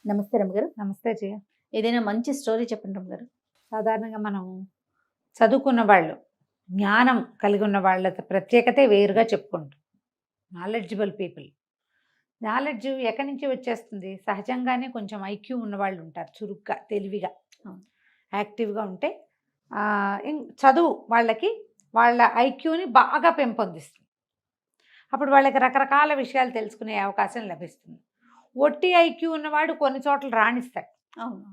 నమస్తే రమ్మగారు. నమస్తే జయ. ఏదైనా మంచి స్టోరీ చెప్పండి రమ్మగారు. సాధారణంగా మనం చదువుకున్న వాళ్ళు, జ్ఞానం కలిగి ఉన్న వాళ్ళ ప్రత్యేకతే వేరుగా చెప్పుకుంటాం. Knowledgeable people. నాలెడ్జ్ ఎక్కడి నుంచి వచ్చేస్తుంది? సహజంగానే కొంచెం ఐక్యూ ఉన్నవాళ్ళు ఉంటారు. చురుగ్గా, తెలివిగా, అవును. యాక్టివ్గా ఉంటే చదువు వాళ్ళకి వాళ్ళ ఐక్యూని బాగా పెంపొందిస్తుంది. అప్పుడు వాళ్ళకి రకరకాల విషయాలు తెలుసుకునే అవకాశం లభిస్తుంది. ఒట్టి ఐక్యూ ఉన్నవాడు కొన్ని చోట్ల రాణిస్తాడు. అవును.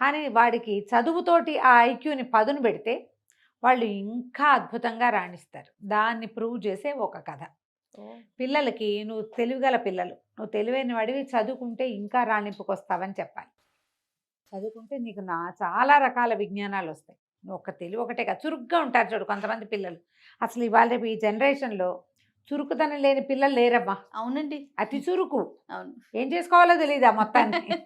కానీ వాడికి చదువుతోటి ఆ ఐక్యూని పదును పెడితే వాళ్ళు ఇంకా అద్భుతంగా రాణిస్తారు. దాన్ని ప్రూవ్ చేసే ఒక కథ. పిల్లలకి నువ్వు తెలివిగల పిల్లలు, నువ్వు తెలివైన వాడివి, చదువుకుంటే ఇంకా రాణింపుకొస్తావని చెప్పాలి. చదువుకుంటే నీకు చాలా రకాల విజ్ఞానాలు వస్తాయి. నువ్వు ఒక తెలివి ఒకటే కాదు, చురుగ్గా ఉంటారు చూడు కొంతమంది పిల్లలు. అసలు ఇవాళ రేపు ఈ జనరేషన్లో చురుకుదనం లేని పిల్లలు లేరమ్మా. అవునండి. అతి చురుకు. అవును. ఏం చేసుకోవాలో తెలియదు ఆ మొత్తాన్ని.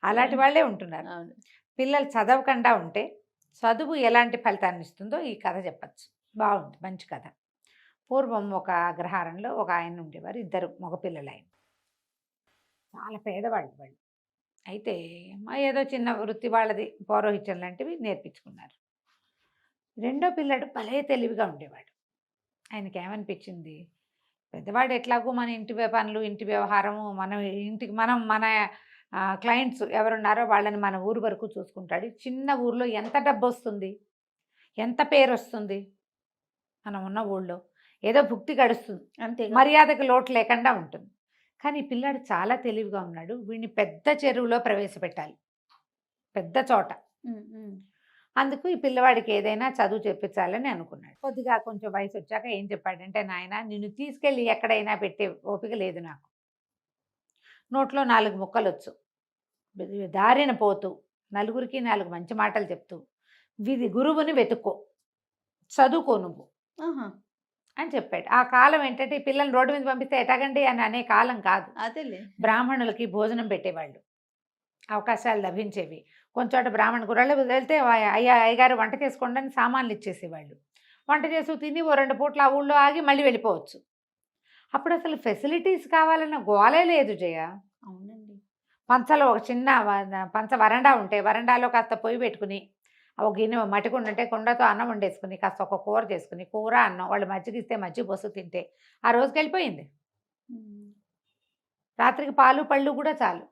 అలాంటి వాళ్ళే ఉంటున్నారు. అవును. పిల్లలు చదవకుండా ఉంటే చదువు ఎలాంటి ఫలితాన్ని ఇస్తుందో ఈ కథ చెప్పచ్చు. బాగుంది, మంచి కథ. పూర్వం ఒక అగ్రహారంలో ఒక ఆయన ఉండేవారు. ఇద్దరు మగపిల్లలు. ఆయన చాలా పేదవాళ్ళు వాళ్ళు. అయితే ఏదో చిన్న వృత్తి వాళ్ళది, పౌరోహిత్యం లాంటివి నేర్పించుకున్నారు. రెండో పిల్లడు భలే తెలివిగా ఉండేవాడు. ఆయనకి ఏమనిపించింది, పెద్దవాడు ఎట్లాగో మన ఇంటి పనులు, ఇంటి వ్యవహారము, మన క్లయింట్స్ ఎవరున్నారో వాళ్ళని మన ఊరు వరకు చూసుకుంటాడు. చిన్న ఊర్లో ఎంత డబ్బు వస్తుంది, ఎంత పేరు వస్తుంది, మనం ఉన్న ఊళ్ళో ఏదో భుక్తి గడుస్తుంది, అంతే. మర్యాదకు లోటు లేకుండా ఉంటుంది. కానీ ఈ పిల్లాడు చాలా తెలివిగా ఉన్నాడు. వీడిని పెద్ద చెరువులో ప్రవేశపెట్టాలి, పెద్ద చోట. అందుకు ఈ పిల్లవాడికి ఏదైనా చదువు చెప్పించాలని అనుకున్నాడు. కొద్దిగా కొంచెం వయసు వచ్చాక ఏం చెప్పాడంటే, నాయన నిన్ను తీసుకెళ్ళి ఎక్కడైనా పెట్టే ఓపిక లేదు నాకు. నోట్లో 4 ముక్కలొచ్చు, దారిన పోతూ నలుగురికి 4 మంచి మాటలు చెప్తూ గురువుని వెతుక్కో, చదువుకో నువ్వు అని చెప్పాడు. ఆ కాలం ఏంటంటే ఈ పిల్లల్ని రోడ్డు మీద పంపిస్తే ఎటాగండి అని అనే కాలం కాదు. అదేలే. బ్రాహ్మణులకి భోజనం పెట్టేవాళ్ళు, అవకాశాలు లభించేవి. కొంచెం బ్రాహ్మణ గుర్రాలు వెళ్తే అయ్యగారు వంట చేసుకోండి అని సామాన్లు ఇచ్చేసేవాళ్ళు. వంట చేసి తిని ఓ 2 పూట్ల ఆ ఊళ్ళో ఆగి మళ్ళీ వెళ్ళిపోవచ్చు. అప్పుడు అసలు ఫెసిలిటీస్ కావాలన్న గోలే లేదు జయ. అవునండి. పంచలో ఒక చిన్న పంచ వరండా ఉంటే వరండాలో కాస్త పొయ్యి పెట్టుకుని, ఒక గిన్నె మట్టి కుండ ఉంటే కుండతో అన్నం వండేసుకుని, కాస్త ఒక కూర చేసుకుని, కూర అన్నం వాళ్ళు మజ్జిగ ఇస్తే మజ్జిగ పోసు తింటే ఆ రోజుకి వెళ్ళిపోయింది. రాత్రికి పాలు పళ్ళు కూడా చాలు,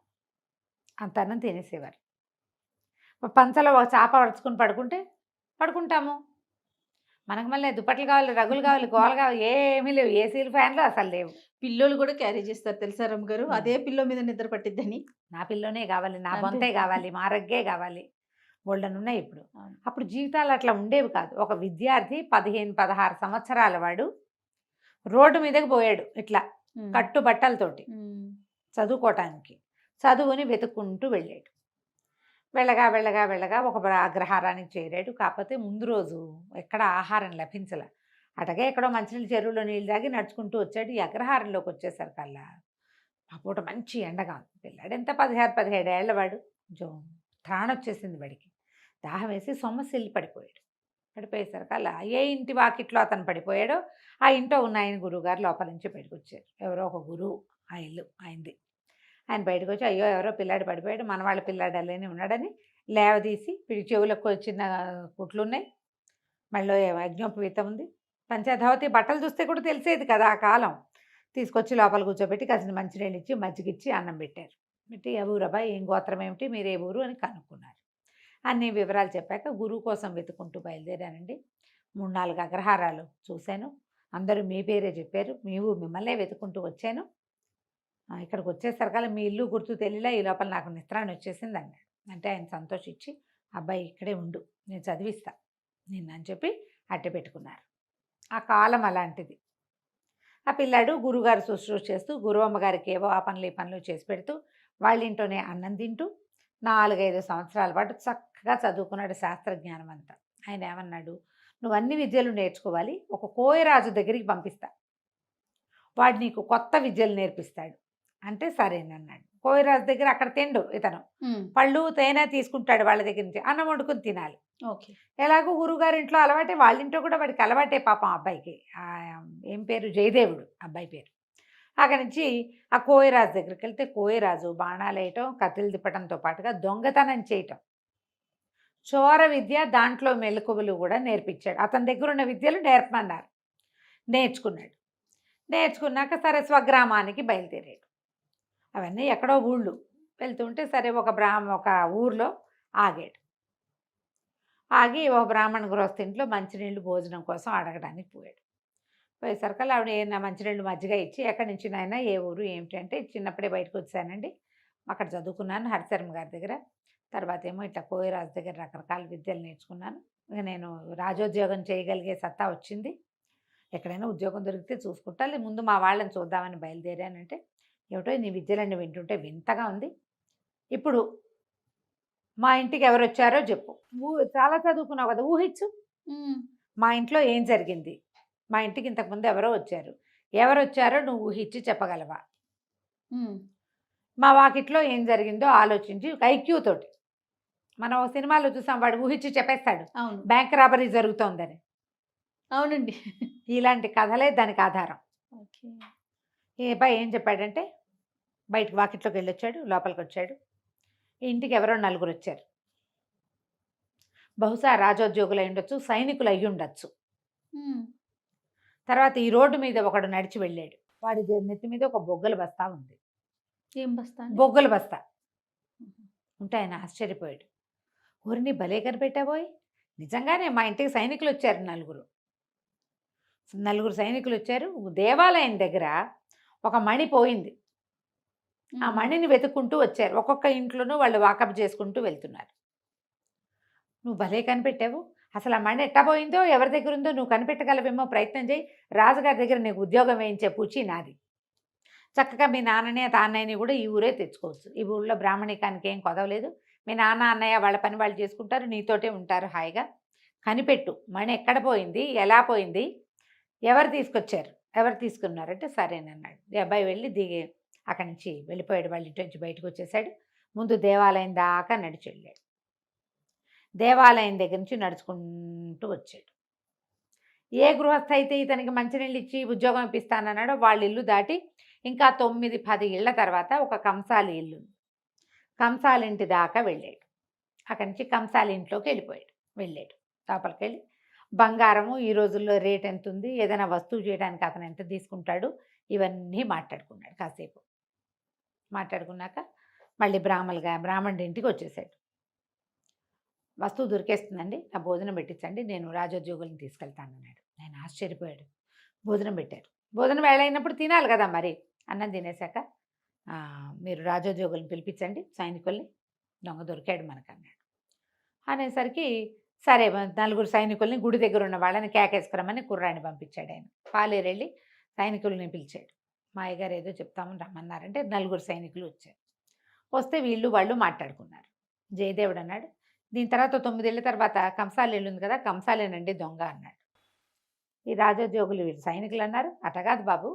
అంత అన్నం తినేసేవారు. పంచలో ఒక చాప పడుచుకుని పడుకుంటే పడుకుంటాము. మనకు మళ్ళీ దుప్పట్లు కావాలి, రగులు కావాలి, గోలు కావాలి, ఏమీ లేవు. ఏసీలు, ఫ్యాన్లు అసలు లేవు. పిల్లోలు కూడా క్యారీ చేస్తారు తెలుసా రమ్మగారు, అదే పిల్లో మీద నిద్ర పట్టిద్దని. నా పిల్లోనే కావాలి, నా బొంతే కావాలి, మా రగ్గే కావాలి, ఉన్నాయి ఇప్పుడు. అప్పుడు జీవితాలు అట్లా ఉండేవి కాదు. ఒక విద్యార్థి 15-16 సంవత్సరాల వాడు రోడ్డు మీదకి పోయాడు ఇట్లా కట్టుబట్టలతోటి చదువుకోవటానికి. చదువుని వెతుక్కుంటూ వెళ్ళాడు. వెళ్ళగా వెళ్ళగా వెళ్ళగా ఒక అగ్రహారానికి చేరాడు. కాకపోతే ముందు రోజు ఎక్కడ ఆహారం లభించలే. అటగే ఎక్కడో మంచినీళ్ళు చెరువులో నీళ్ళు తాగి నడుచుకుంటూ వచ్చాడు. ఈ అగ్రహారంలోకి వచ్చేసరికల్లా ఆ పూట మంచి ఎండగా ఉంది. పిల్లాడు ఎంత 16-17 ఏళ్ల వాడు. కొంచెం త్రాణొచ్చేసింది వాడికి. దాహం వేసి సొమ్మసిల్లి పడిపోయాడు. పడిపోయేసరికల్లా ఏ ఇంటి వాకిట్లో అతను పడిపోయాడో ఆ ఇంట్లో ఉన్న ఆయన గురువుగారు లోపల నుంచి బయటకు వచ్చారు. ఎవరో ఒక గురువు, ఆ ఇల్లు ఆయనది. ఆయన బయటకు వచ్చి, అయ్యో ఎవరో పిల్లాడు పడిపోయాడు, మన వాళ్ళ పిల్లాడు అలానే ఉన్నాడని లేవదీసి, వీడి చెవులకు చిన్న కుట్లున్నాయి, మళ్ళీ యజ్ఞోపవీతం ఉంది, పంచధావతి బట్టలు చూస్తే కూడా తెలిసేది కదా ఆ కాలం. తీసుకొచ్చి లోపల కూర్చోబెట్టి కాసిన మంచినీళ్ళు ఇచ్చి మజ్జిగిచ్చి అన్నం పెట్టారు. పెట్టి ఏ ఊరబ్బాయి, ఏం గోత్రం ఏమిటి, మీరు ఏ ఊరు అని కనుక్కున్నారు. అన్ని వివరాలు చెప్పాక గురువు కోసం వెతుకుంటూ బయలుదేరానండి. 3-4 అగ్రహారాలు చూశాను. అందరూ మీ పేరే చెప్పారు. మిమ్మల్నే వెతుకుంటూ వచ్చాను. ఇక్కడికి వచ్చేసరికల్లా మీ ఇల్లు గుర్తు తెలియలా, ఈ లోపల నాకు నిద్రాన్ని వచ్చేసింది అన్నాడు. అంటే ఆయన సంతోషించి, అబ్బాయి ఇక్కడే ఉండు, నేను చదివిస్తా నిన్నని చెప్పి అట్టె పెట్టుకున్నారు. ఆ కాలం అలాంటిది. ఆ పిల్లాడు గురువుగారు శుశ్రూష చేస్తూ, గురువమ్మగారికి ఏవో ఆ పనులు ఈ పనులు చేసి పెడుతూ, వాళ్ళ ఇంట్లోనే అన్నం తింటూ 4-5 సంవత్సరాల పాటు చక్కగా చదువుకున్నాడు శాస్త్రజ్ఞానం అంతా. ఆయన ఏమన్నాడు, నువ్వు అన్ని విద్యలు నేర్చుకోవాలి, ఒక కోయరాజు దగ్గరికి పంపిస్తా, వాడు నీకు కొత్త విద్యలు నేర్పిస్తాడు అంటే సరేనన్నాడు. కోయరాజు దగ్గర అక్కడ తిండు ఇతను, పళ్ళు తేనె తీసుకుంటాడు వాళ్ళ దగ్గర నుంచి, అన్నం వండుకుని తినాలి. ఓకే. ఎలాగో గురువుగారి ఇంట్లో అలవాటే, వాళ్ళ ఇంట్లో కూడా వాడికి అలవాటే పాపం. అబ్బాయికి ఏం పేరు, జయదేవుడు అబ్బాయి పేరు. అక్కడి నుంచి ఆ కోయరాజు దగ్గరికి వెళ్తే కోయరాజు బాణాలు వేయటం, కత్తులు తిప్పటంతో పాటుగా దొంగతనం చేయటం, చోర విద్య, దాంట్లో మెలకువలు కూడా నేర్పించాడు. అతని దగ్గర ఉన్న విద్యలు నేర్పమన్నారు. నేర్చుకున్నాడు. నేర్చుకున్నాక సరే స్వగ్రామానికి బయలుదేరాడు. అవన్నీ ఎక్కడో ఊళ్ళు వెళ్తుంటే సరే ఒక ఊర్లో ఆగాడు. ఆగి ఒక బ్రాహ్మణ గృహస్థింట్లో మంచినీళ్ళు భోజనం కోసం అడగడానికి పోయాడు. పోయేసరికల్లా ఆవిడ ఏమైనా మంచినీళ్ళు మజ్జిగ ఇచ్చి, ఎక్కడి నుంచి నాయనా, ఏ ఊరు ఏమిటి అంటే, చిన్నప్పుడే బయటకు వచ్చానండి, అక్కడ చదువుకున్నాను హరిశర్మ గారి దగ్గర, తర్వాత ఏమో ఇట్లా కోయరాజు దగ్గర రకరకాల విద్యలు నేర్చుకున్నాను, ఇక నేను రాజోద్యోగం చేయగలిగే సత్తా వచ్చింది, ఎక్కడైనా ఉద్యోగం దొరికితే చూసుకుంటా, ముందు మా వాళ్ళని చూద్దామని బయలుదేరానంటే, ఏమిటో నీ విద్యలన్నీ వింటుంటే వింతగా ఉంది, ఇప్పుడు మా ఇంటికి ఎవరు వచ్చారో చెప్పు, చాలా చదువుకున్నావు కదా, ఊహించు, మా ఇంట్లో ఏం జరిగింది, మా ఇంటికి ఇంతకుముందు ఎవరో వచ్చారు, ఎవరు వచ్చారో నువ్వు ఊహించి చెప్పగలవా, మా వాకిట్లో ఏం జరిగిందో ఆలోచించి ఐక్యూ తోటి, మనం ఒక సినిమాలో చూసాం, వాడు ఊహించి చెప్పేస్తాడు బ్యాంక్ రాబరీ జరుగుతోందని. అవునండి, ఇలాంటి కథలే దానికి ఆధారం. ఈ అబ్బాయి ఏం చెప్పాడంటే, బయటకు వాకిట్లోకి వెళ్ళొచ్చాడు, లోపలికి వచ్చాడు, ఇంటికి ఎవరో నలుగురు వచ్చారు, బహుశా రాజోద్యోగులు అయి ఉండొచ్చు, సైనికులు అయ్యి ఉండొచ్చు. తర్వాత ఈ రోడ్డు మీద ఒకడు నడిచి వెళ్ళాడు, వాడి నెత్తి మీద ఒక బొగ్గల బస్తా ఉంది. ఏం బస్తా? బొగ్గల బస్తా ఉంటే ఆయన ఆశ్చర్యపోయాడు. ఊరిని భలే కనిపెట్టాబోయ్, నిజంగానే మా ఇంటికి సైనికులు వచ్చారు, నలుగురు సైనికులు వచ్చారు. దేవాలయం దగ్గర ఒక మణి పోయింది, ఆ మణిని వెతుక్కుంటూ వచ్చారు, ఒక్కొక్క ఇంట్లోనూ వాళ్ళు వాకప్ చేసుకుంటూ వెళ్తున్నారు. నువ్వు భలే కనిపెట్టావు, అసలు ఆ మణి ఎట్టా పోయిందో, ఎవరి దగ్గర ఉందో నువ్వు కనిపెట్టగలవేమో, ప్రయత్నం చేయి, రాజుగారి దగ్గర నీకు ఉద్యోగం వేయించే పూచి నాది, చక్కగా మీ నాన్నని తాన్నయ్యని కూడా ఈ ఊరే తెచ్చుకోవచ్చు, ఈ ఊళ్ళో బ్రాహ్మణికానికి ఏం కొదవలేదు, మీ నాన్న అన్నయ్య వాళ్ళ పని వాళ్ళు చేసుకుంటారు, నీతోటే ఉంటారు హాయిగా, కనిపెట్టు, మణి ఎక్కడ పోయింది, ఎలా పోయింది, ఎవరు తీసుకొచ్చారు, ఎవరు తీసుకున్నారంటే సరేనన్నాడు. ఈ అబ్బాయి వెళ్ళి దిగి అక్కడి నుంచి వెళ్ళిపోయాడు, వాళ్ళ ఇంటి నుంచి బయటకు వచ్చేసాడు. ముందు దేవాలయం దాకా నడిచి వెళ్ళాడు, దేవాలయం దగ్గర నుంచి నడుచుకుంటూ వచ్చాడు. ఏ గృహస్థ అయితే ఇతనికి మంచినీళ్ళు ఇచ్చి ఉద్యోగం ఇప్పిస్తానన్నాడో వాళ్ళ ఇల్లు దాటి ఇంకా 9-10 ఇళ్ల తర్వాత ఒక కంసాలి ఇల్లు, కంసాలి ఇంటి దాకా వెళ్ళాడు. అక్కడి నుంచి కంసాలి ఇంట్లోకి వెళ్ళాడు, లోపలికి వెళ్ళి బంగారము ఈ రోజుల్లో రేట్ ఎంత ఉంది, ఏదైనా వస్తువు చేయడానికి అతను ఎంత తీసుకుంటాడు, ఇవన్నీ మాట్లాడుకున్నాడు. కాసేపు మాట్లాడుకున్నాక మళ్ళీ బ్రాహ్మణుడి ఇంటికి వచ్చేసాడు. వస్తువు దొరికేస్తుందండి, నా భోజనం పెట్టించండి, నేను రాజోద్యోగులను తీసుకెళ్తానన్నాడు. నేను ఆశ్చర్యపోయాడు. భోజనం పెట్టారు, భోజనం వేళ అయినప్పుడు తినాలి కదా, మరి అన్నం తినేశాక మీరు రాజోద్యోగులను పిలిపించండి, సైనికుల్ని, దొంగ దొరికాడు మనకన్నాడు. అనేసరికి సరే నలుగురు సైనికుల్ని గుడి దగ్గర ఉన్న వాళ్ళని కేకేసుకురమ్మని కుర్రాన్ని పంపించాడు. ఆయన పాలేరు వెళ్ళి సైనికుల్ని పిలిచాడు. మా అయ్యగారు ఏదో చెప్తామని రమ్మన్నారంటే నలుగురు సైనికులు వచ్చారు. వస్తే వాళ్ళు మాట్లాడుకున్నారు. జయదేవుడు అన్నాడు, దీని తర్వాత 9 ఏళ్ళ తర్వాత కంసాలి ఉంది కదా, కంసాలేనండి దొంగ అన్నాడు. ఈ రాజోద్యోగులు వీళ్ళు సైనికులు అన్నారు, అటగాదు బాబు,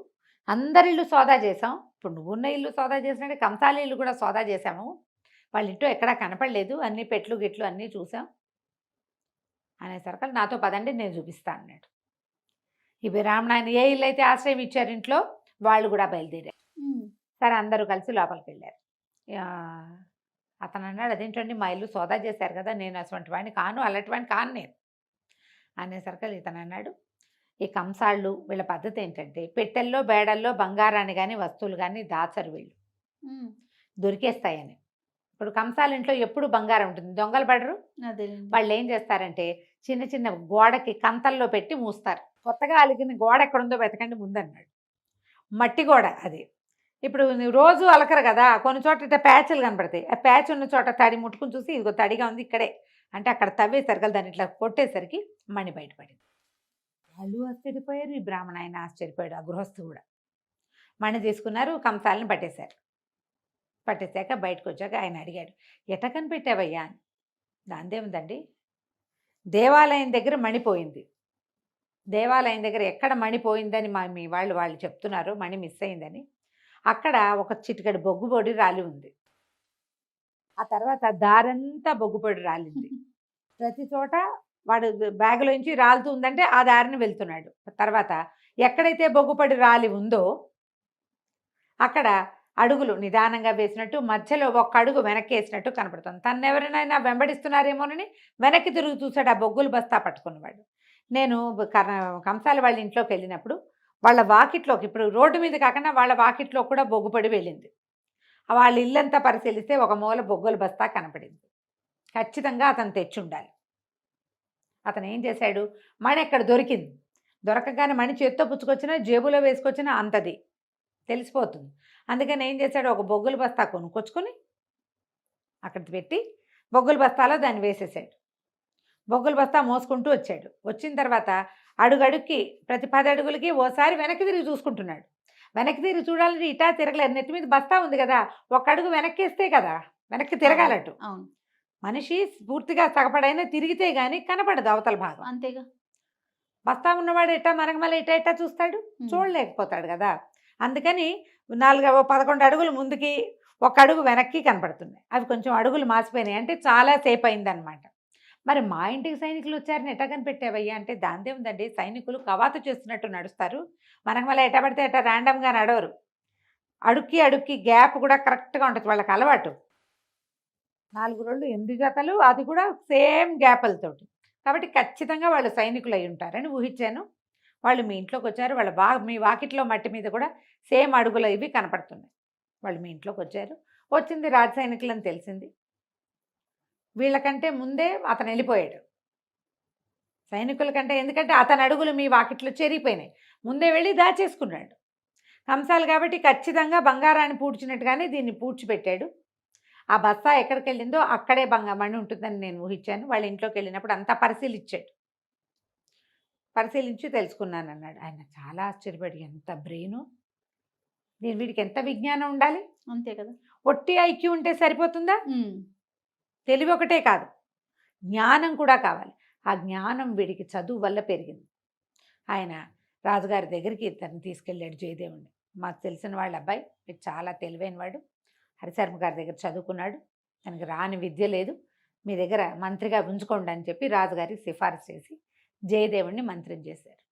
అందరి ఇల్లు సోదా చేసాం, ఇప్పుడు నువ్వున్న ఇల్లు సోదా చేసినట్టే కంసాలి ఇల్లు కూడా సోదా చేసాము, వాళ్ళ ఇంట్లో ఎక్కడా కనపడలేదు, అన్ని పెట్లు గిట్లు అన్నీ చూసాం అనేసరికి నాతో పదండి నేను చూపిస్తాను అన్నాడు. ఈ బ్రాహ్మణ ఏ ఇల్లు అయితే ఆశ్రయం ఇచ్చారు ఇంట్లో వాళ్ళు కూడా బయలుదేరారు. సరే అందరూ కలిసి లోపలికి వెళ్ళారు. అతను అన్నాడు, అదేంటండి మా ఇల్లు సోదా చేశారు కదా, నేను అటువంటి వాడిని కాను, అలాంటి వాడిని కాను నేను అనేసరికి ఇతను అన్నాడు, ఈ కంసాళ్ళు వీళ్ళ పద్ధతి ఏంటంటే పెట్టెల్లో బేడల్లో బంగారాన్ని కానీ వస్తువులు కానీ దాచరు, వీళ్ళు దొరికేస్తాయని. ఇప్పుడు కంసాల ఇంట్లో ఎప్పుడు బంగారం ఉంటుంది, దొంగలు పడరు. వాళ్ళు ఏం చేస్తారంటే చిన్న చిన్న గోడకి కంతల్లో పెట్టి మూస్తారు. కొత్తగా అలిగిన గోడ ఎక్కడుందో వెతకండి ముందన్నాడు. మట్టి గోడ అది. ఇప్పుడు రోజు అలకరు కదా, కొన్ని చోట్ల ఇట్లా ప్యాచ్లు కనపడతాయి, ఆ ప్యాచ్ ఉన్న చోట తడి ముట్టుకుని చూసి ఇదిగో తడిగా ఉంది ఇక్కడే అంటే అక్కడ తవ్వేసరికి దాన్ని ఇట్లా కొట్టేసరికి మణి బయటపడింది. వాళ్ళు ఆశ్చర్యపోయారు, ఈ బ్రాహ్మణ ఆయన ఆశ్చర్యపోయాడు, ఆ గృహస్థు కూడా. మణి తీసుకున్నారు, కంసాలను పట్టేశారు. పట్టేశాక బయటకు వచ్చాక ఆయన అడిగాడు, ఎట కనిపెట్టావయ్యా అని. దాందేముందండి, దేవాలయం దగ్గర మణిపోయింది, దేవాలయం దగ్గర ఎక్కడ మణిపోయిందని మీ వాళ్ళు చెప్తున్నారు, మణి మిస్ అయిందని. అక్కడ ఒక చిటికెడు బొగ్గుపొడి రాలి ఉంది, ఆ తర్వాత దారంతా బొగ్గుపొడి రాలింది. ప్రతి చోట వాడు బ్యాగులోంచి రాలుతూ ఉందంటే ఆ దారిని వెళ్తున్నాడు. తర్వాత ఎక్కడైతే బొగ్గుపొడి రాలి ఉందో అక్కడ అడుగులు నిదానంగా వేసినట్టు, మధ్యలో ఒక్క అడుగు వెనక్కి వేసినట్టు కనపడుతుంది. తను ఎవరినైనా వెంబడిస్తున్నారేమోనని వెనక్కి తిరిగి చూశాడు ఆ బొగ్గులు బస్తా పట్టుకున్నవాడు. నేను కంసాల వాళ్ళ ఇంట్లోకి వెళ్ళినప్పుడు వాళ్ళ వాకిట్లోకి, ఇప్పుడు రోడ్డు మీద కాకుండా వాళ్ళ వాకిట్లో కూడా బొగ్గుపడి వెళ్ళింది. వాళ్ళ ఇల్లంతా పరిశీలిస్తే ఒక మూల బొగ్గుల బస్తా కనపడింది. ఖచ్చితంగా అతను తెచ్చి ఉండాలి. అతను ఏం చేశాడు, మణి ఎక్కడ దొరికింది. దొరకగానే మణి చేత్తో పుచ్చుకొచ్చినా జేబులో వేసుకొచ్చినా అంతది తెలిసిపోతుంది. అందుకని ఏం చేశాడు, ఒక బొగ్గుల బస్తా కొనుక్కొచ్చుకొని అక్కడ పెట్టి బొగ్గుల బస్తాలో దాన్ని వేసేసాడు. బొగ్గుల బస్తా మోసుకుంటూ వచ్చాడు. వచ్చిన తర్వాత అడుగడుక్కి ప్రతి 10 అడుగులకి ఓసారి వెనక్కి తిరిగి చూసుకుంటున్నాడు. వెనక్కి తిరిగి చూడాలంటే ఇటా తిరగలేదు, నెత్తి మీద బస్తా ఉంది కదా, ఒక అడుగు వెనక్కి వేస్తే కదా వెనక్కి తిరగాలట్టు. అవును, మనిషి పూర్తిగా సగపడైనా తిరిగితే గానీ కనపడదు అవతల భాగం. అంతేగా. బస్తా ఉన్నవాడు ఎట్టా మరగమల ఇటా చూస్తాడు, చూడలేకపోతాడు కదా. అందుకని 11 అడుగులు ముందుకి, ఒక అడుగు వెనక్కి కనపడుతున్నాయి. అవి కొంచెం అడుగులు మాసిపోయినాయి, అంటే చాలా సేపు అయిందనమాట. మరి మా ఇంటికి సైనికులు వచ్చారని ఎట్టా కనిపెట్టావయ్యా అంటే, దాందే ఉందండి, సైనికులు కవాతు చేస్తున్నట్టు నడుస్తారు, మనకు మళ్ళీ ఎట్ట పడితే ఎట్టా ర్యాండమ్గా నడవరు. అడుక్కి గ్యాప్ కూడా కరెక్ట్గా ఉంటుంది, వాళ్ళకి అలవాటు. 4 రోళ్ళు 8 జతలు, అది కూడా సేమ్ గ్యాపులతోటి. కాబట్టి ఖచ్చితంగా వాళ్ళు సైనికులు అయి ఉంటారని ఊహించాను. వాళ్ళు మీ ఇంట్లోకి వచ్చారు, వాళ్ళ మీ వాకిట్లో మట్టి మీద కూడా సేమ్ అడుగులు ఇవి కనపడుతున్నాయి. వాళ్ళు మీ ఇంట్లోకి వచ్చారు, వచ్చింది రాజ సైనికులు అని తెలిసింది. వీళ్ళకంటే ముందే అతను వెళ్ళిపోయాడు సైనికుల కంటే, ఎందుకంటే అతని అడుగులు మీ వాకిట్లో చెరిగిపోయినాయి, ముందే వెళ్ళి దాచేసుకున్నాడు. కంసాలు కాబట్టి ఖచ్చితంగా బంగారాన్ని పూడ్చినట్టుగానే దీన్ని పూడ్చిపెట్టాడు. ఆ బస్తా ఎక్కడికి వెళ్ళిందో అక్కడే మణి ఉంటుందని నేను ఊహించాను. వాళ్ళ ఇంట్లోకి వెళ్ళినప్పుడు అంతా పరిశీలించి తెలుసుకున్నాను అన్నాడు. ఆయన చాలా ఆశ్చర్యపడి, ఎంత బ్రెయిను, వీడికి ఎంత విజ్ఞానం ఉండాలి, అంతే కదా. ఒట్టి ఐక్యూ ఉంటే సరిపోతుందా, తెలివి ఒకటే కాదు, జ్ఞానం కూడా కావాలి. ఆ జ్ఞానం వీడికి చదువు వల్ల పెరిగింది. ఆయన రాజుగారి దగ్గరికి తను తీసుకెళ్ళాడు జయదేవుడిని. మాకు తెలిసిన వాళ్ళ అబ్బాయి, వీడు చాలా తెలివైనవాడు, హరిశర్మ గారి దగ్గర చదువుకున్నాడు, తనకి రాని విద్య లేదు, మీ దగ్గర మంత్రిగా ఉంచుకోండి అని చెప్పి రాజుగారికి సిఫారసు చేసి జయదేవుడిని మంత్రిని చేశారు.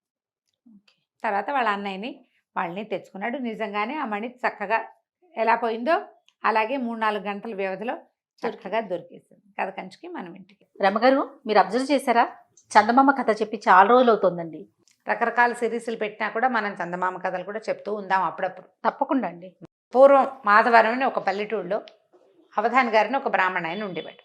తర్వాత వాళ్ళ అన్నయ్యని వాళ్ళని తెచ్చుకున్నాడు. నిజంగానే ఆ మణి చక్కగా ఎలా పోయిందో అలాగే 3-4 గంటల వ్యవధిలో చక్కగా దొరికేసింది. కథ కంచికి మనం ఇంటికి. రమగారు, మీరు అబ్జర్వ్ చేశారా, చందమామ కథ చెప్పి చాలా రోజులు అవుతుందండి. రకరకాల సిరీస్లు పెట్టినా కూడా మనం చందమామ కథలు కూడా చెప్తూ ఉందాం అప్పుడప్పుడు. తప్పకుండా అండి. పూర్వం మాధవరం అని ఒక పల్లెటూళ్ళలో అవధాన్ గారిని ఒక బ్రాహ్మణ ఆయన ఉండేవాడు.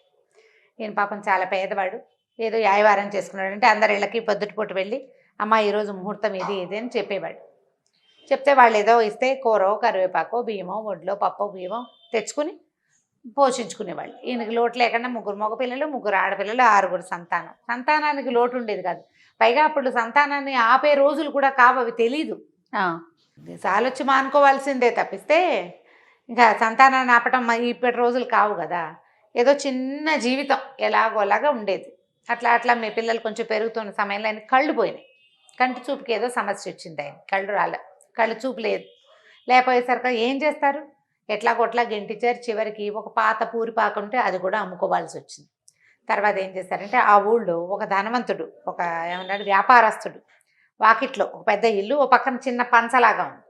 ఈయన పాపం చాలా పేదవాడు, ఏదో యాయవారం చేసుకున్నాడు. అంటే అందరి ఇళ్ళకి పొద్దుటిపూట వెళ్ళి, అమ్మ ఈరోజు ముహూర్తం ఇది అని చెప్పేవాడు. చెప్తే వాళ్ళు ఏదో ఇస్తే కూరో కరివేపాకో బియ్యమో వడ్లో పప్పో బియ్యమో తెచ్చుకుని పోషించుకునేవాళ్ళు. ఈయనకి లోటు లేకుండా 3 మగపిల్లలు 3 ఆడపిల్లలు 6 సంతానం. సంతానానికి లోటు ఉండేది కాదు. పైగా అప్పుడు సంతానాన్ని ఆపే రోజులు కూడా కావు, అవి తెలీదు. సాలొచ్చి మానుకోవాల్సిందే తప్పిస్తే ఇంకా సంతానాన్ని ఆపటం ఇప్పటి రోజులు కావు కదా. ఏదో చిన్న జీవితం ఎలాగోలాగా ఉండేది. అట్లా మీ పిల్లలు కొంచెం పెరుగుతున్న సమయంలో ఆయన కళ్ళు పోయినాయి. కంటి చూపుకి ఏదో సమస్య వచ్చింది, ఆయన కళ్ళు చూపు లేదు. లేకపోయేసరికి ఏం చేస్తారు, ఎట్లాగొట్లా గెంటిచ్చారు. చివరికి ఒక పాత పూరిపాకు ఉంటే అది కూడా అమ్ముకోవాల్సి వచ్చింది. తర్వాత ఏం చేశారంటే, ఆ ఊళ్ళో ఒక ధనవంతుడు, ఒక ఏమన్నాడు వ్యాపారస్తుడు వాకిట్లో ఒక పెద్ద ఇల్లు, ఒక పక్కన చిన్న పంచలాగా ఉంది.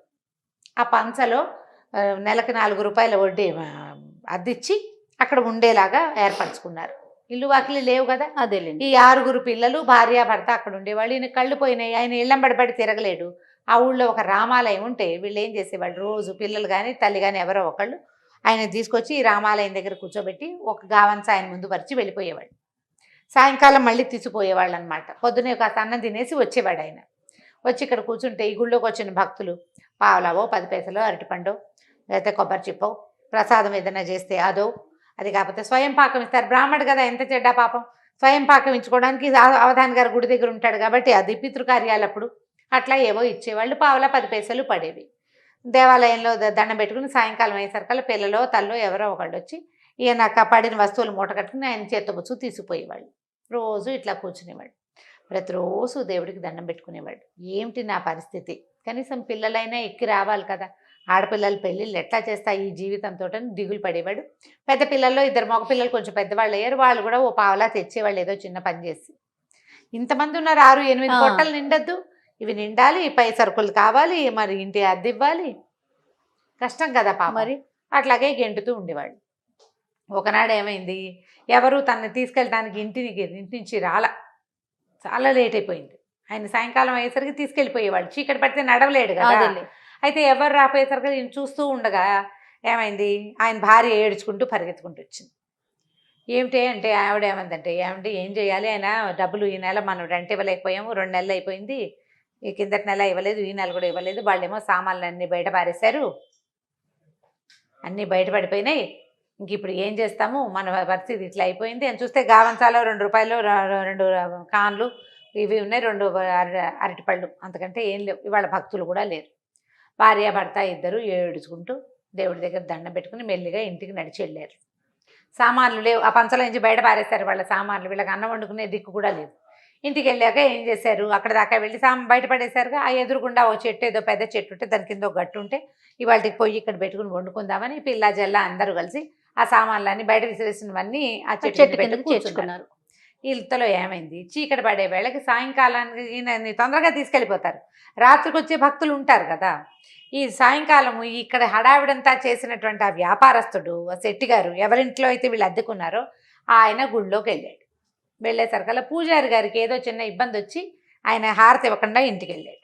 ఆ పంచలో నెలకు 4 రూపాయల వడ్డీ అద్దిచ్చి అక్కడ ఉండేలాగా ఏర్పరచుకున్నారు. ఇల్లు వాకిలి లేవు కదా. అదేలేండి. ఈ 6 పిల్లలు భార్యాభర్త అక్కడ ఉండేవాళ్ళు. ఈయన కళ్ళు పోయినాయి, ఆయన ఇళ్ళంబడిపడి తిరగలేడు. ఆ ఊళ్ళో ఒక రామాలయం ఉంటే వీళ్ళు ఏం చేసేవాళ్ళు, రోజు పిల్లలు కానీ తల్లి కానీ ఎవరో ఒకళ్ళు ఆయన తీసుకొచ్చి ఈ రామాలయం దగ్గర కూర్చోబెట్టి ఒక గావంచ ఆయన ముందు పరిచి వెళ్ళిపోయేవాడు. సాయంకాలం మళ్ళీ తీసిపోయేవాళ్ళు అనమాట. పొద్దునే కాస్త అన్నం తినేసి వచ్చేవాడు. ఆయన వచ్చి ఇక్కడ కూర్చుంటే ఈ గుళ్ళోకి వచ్చిన భక్తులు పావలావో 10 పైసలో అరటిపండో లేకపోతే కొబ్బరి చిప్పో ప్రసాదం ఏదైనా చేస్తే అదో, అది కాకపోతే స్వయం పాకం ఇస్తారు. బ్రాహ్మడు కదా, ఎంత చెడ్డా పాపం, స్వయం పాకం ఇచ్చుకోవడానికి అవధాన్ గారు గుడి దగ్గర ఉంటాడు కాబట్టి అది పితృకార్యాలప్పుడు అట్లా ఏవో ఇచ్చేవాళ్ళు. పావలా 10 పైసలు పడేవి. దేవాలయంలో దండం పెట్టుకుని సాయంకాలం అయ్యేసరికల్లా పిల్లలో తల్లో ఎవరో ఒకళ్ళు వచ్చి ఈయన పడిన వస్తువులు మూట కట్టుకుని ఆయన చేతబుచ్చు తీసుకుపోయేవాళ్ళు. రోజు ఇట్లా కూర్చునేవాడు. ప్రతిరోజు దేవుడికి దండం పెట్టుకునేవాడు. ఏమిటి నా పరిస్థితి, కనీసం పిల్లలైనా ఎక్కి రావాలి కదా, ఆడపిల్లల పెళ్ళిళ్ళు ఎట్లా చేస్తాయి ఈ జీవితంతో అని దిగులు పడేవాడు. పెద్ద పిల్లల్లో 2 మగపిల్లలు కొంచెం పెద్దవాళ్ళు అయ్యారు. వాళ్ళు కూడా ఓ పావలా తెచ్చేవాళ్ళు ఏదో చిన్న పని చేసి. ఇంతమంది ఉన్నారు, 6-8 పొట్టలు నిండద్దు, ఇవి నిండాలి, పై సరుకులు కావాలి, మరి ఇంటి అద్దె ఇవ్వాలి. కష్టం కదా పాపం. మరి అట్లాగే గెంటుతూ ఉండేవాడు. ఒకనాడు ఏమైంది, ఎవరు తనని తీసుకెళ్ళడానికి ఇంటి నుంచి చాలా లేట్ అయిపోయింది. ఆయన సాయంకాలం అయ్యేసరికి తీసుకెళ్ళిపోయేవాడు, చీకటి పడితే నడవలేడు కదా. అదేలే. అయితే ఎవరు రాపోయేసరికి నేను చూస్తూ ఉండగా ఏమైంది, ఆయన భార్య ఏడ్చుకుంటూ పరిగెత్తుకుంటూ వచ్చింది. ఏమిటి అంటే ఆవిడ ఏమందంటే, ఏమంటే ఏం చేయాలి, ఆయన డబ్బులు ఈ నెల మనం రెంట్ ఇవ్వలేకపోయాము, 2 నెలలు అయిపోయింది, ఈ కిందటి నెల ఇవ్వలేదు, ఈ నెల కూడా ఇవ్వలేదు, వాళ్ళేమో సామాన్లు అన్నీ బయట పారేశారు, అన్నీ బయటపడిపోయినాయి, ఇంక ఇప్పుడు ఏం చేస్తాము, మన పరిస్థితి ఇట్లా అయిపోయింది అని చూస్తే గావంచాలో 2 రూపాయలు 2 కాన్లు ఇవి ఉన్నాయి, 2 అరటిపళ్ళు, అంతకంటే ఏం లేవు. ఇవాళ భక్తులు కూడా లేరు. భార్య భర్త ఇద్దరు ఏడుచుకుంటూ దేవుడి దగ్గర దండం పెట్టుకుని మెల్లిగా ఇంటికి నడిచి వెళ్ళారు. సామాన్లు లేవు, ఆ పంచలో నుంచి బయట పారేస్తారు వాళ్ళ సామాన్లు, వీళ్ళకి అన్నం వండుకునే దిక్కు కూడా లేదు. ఇంటికి వెళ్ళాక ఏం చేశారు, అక్కడ దాకా వెళ్ళి బయట పడేశారుగా. ఆ ఎదురుగుండా ఓ చెట్టు, ఏదో పెద్ద చెట్టు ఉంటే దాని కింద ఒక గట్టు ఉంటే ఇవాళకి పొయ్యి ఇక్కడ పెట్టుకుని వండుకుందామని పిల్ల జల్ల అందరూ కలిసి ఆ సామాన్లన్నీ బయట విసిరేసినవన్నీ ఆ చెట్టు కిందకి చేర్చుకున్నారు. ఇంతలో ఏమైంది, చీకటి పడే వేళకి సాయంకాలానికి ఈయనని తొందరగా తీసుకెళ్ళిపోతారు, రాత్రికి వచ్చే భక్తులు ఉంటారు కదా. ఈ సాయంకాలము ఇక్కడ హడావిడంతా చేసినటువంటి ఆ వ్యాపారస్తుడు, ఆ శెట్టి గారు, ఎవరింట్లో అయితే వీళ్ళు అద్దెకున్నారో ఆయన గుళ్ళోకి వెళ్ళాడు. వెళ్ళేసరికల్లా పూజారి గారికి ఏదో చిన్న ఇబ్బంది వచ్చి ఆయన హారతి ఇవ్వకుండా ఇంటికి వెళ్ళాడు.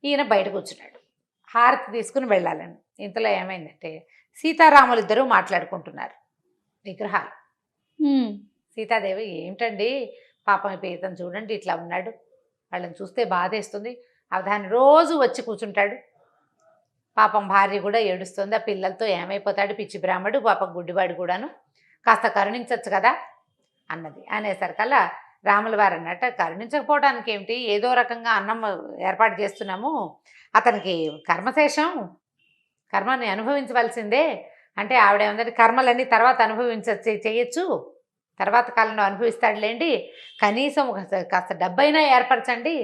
ఈయన బయట కూర్చున్నాడు, హారతి తీసుకుని వెళ్ళాలని. ఇంతలో ఏమైందంటే సీతారాములు ఇద్దరూ మాట్లాడుకుంటున్నారు విగ్రహాలు. సీతాదేవి, ఏమిటండి పాపం ఇతను చూడండి ఇట్లా ఉన్నాడు, వాళ్ళని చూస్తే బాధేస్తుంది, అవధాని రోజు వచ్చి కూర్చుంటాడు, పాపం భార్య కూడా ఏడుస్తుంది, ఆ పిల్లలతో ఏమైపోతాడు పిచ్చి బ్రాహ్మడు, పాపం గుడ్డివాడు కూడాను, కాస్త కరుణించవచ్చు కదా అన్నది. అనేసరికల్లా రాముల వారు అన్నట్టు, కరుణించకపోవడానికి ఏమిటి, ఏదో రకంగా అన్నం ఏర్పాటు చేస్తున్నాము, అతనికి కర్మశేషం, కర్మని అనుభవించవలసిందే అంటే ఆవిడేమంటే కర్మలన్నీ తర్వాత చేయొచ్చు, తర్వాత కాలంలో అనుభవిస్తాడులేండి, కనీసం కాస్త డబ్బైనా ఏర్పరచండి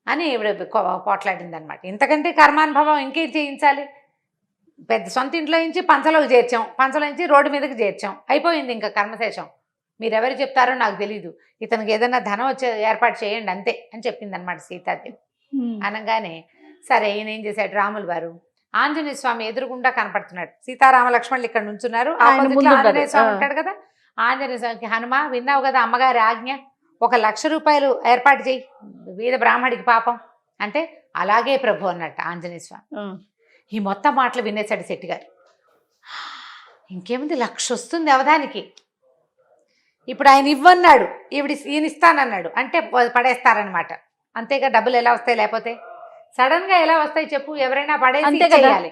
అని ఈవిడ పోట్లాడింది అనమాట. ఇంతకంటే కర్మానుభవం ఇంకేం చేయించాలి, పెద్ద సొంత ఇంట్లో నుంచి పంచలోకి చేర్చాం, పంచలో నుంచి రోడ్డు మీదకి చేర్చాం, అయిపోయింది ఇంకా కర్మశేషం, మీరెవరు చెప్తారో నాకు తెలీదు, ఇతనికి ఏదైనా ధనం వచ్చే ఏర్పాటు చేయండి అంతే అని చెప్పింది అనమాట సీతాదేవి. అనగానే సరే ఈయన ఏం చేశాడు, రాములు వారు ఆంజనేయ స్వామి ఎదురుగుండా కనపడుతున్నాడు, సీతారామ లక్ష్మణులు ఇక్కడ నుంచున్నారు, ఆంజనేయ స్వామి ఉంటాడు కదా. ఆంజనేయ స్వామికి, హనుమ విన్నావు కదా అమ్మగారి ఆజ్ఞ, 1,00,000 రూపాయలు ఏర్పాటు చేయి వీధ బ్రాహ్మడికి పాపం అంటే, అలాగే ప్రభు అన్నట్టు ఆంజనేయ స్వామి. ఈ మొత్తం మాటలు వినేశాడు శెట్టి గారు. ఇంకేముంది, 1,00,000 వస్తుంది అవధానికి, ఇప్పుడు ఆయన ఇవ్వన్నాడు, ఈయన ఇస్తానన్నాడు అంటే పడేస్తారనమాట. అంతేగా, డబ్బులు ఎలా వస్తాయి, లేకపోతే సడన్గా ఎలా వస్తాయి చెప్పు, ఎవరైనా పడేసి చేయాలి.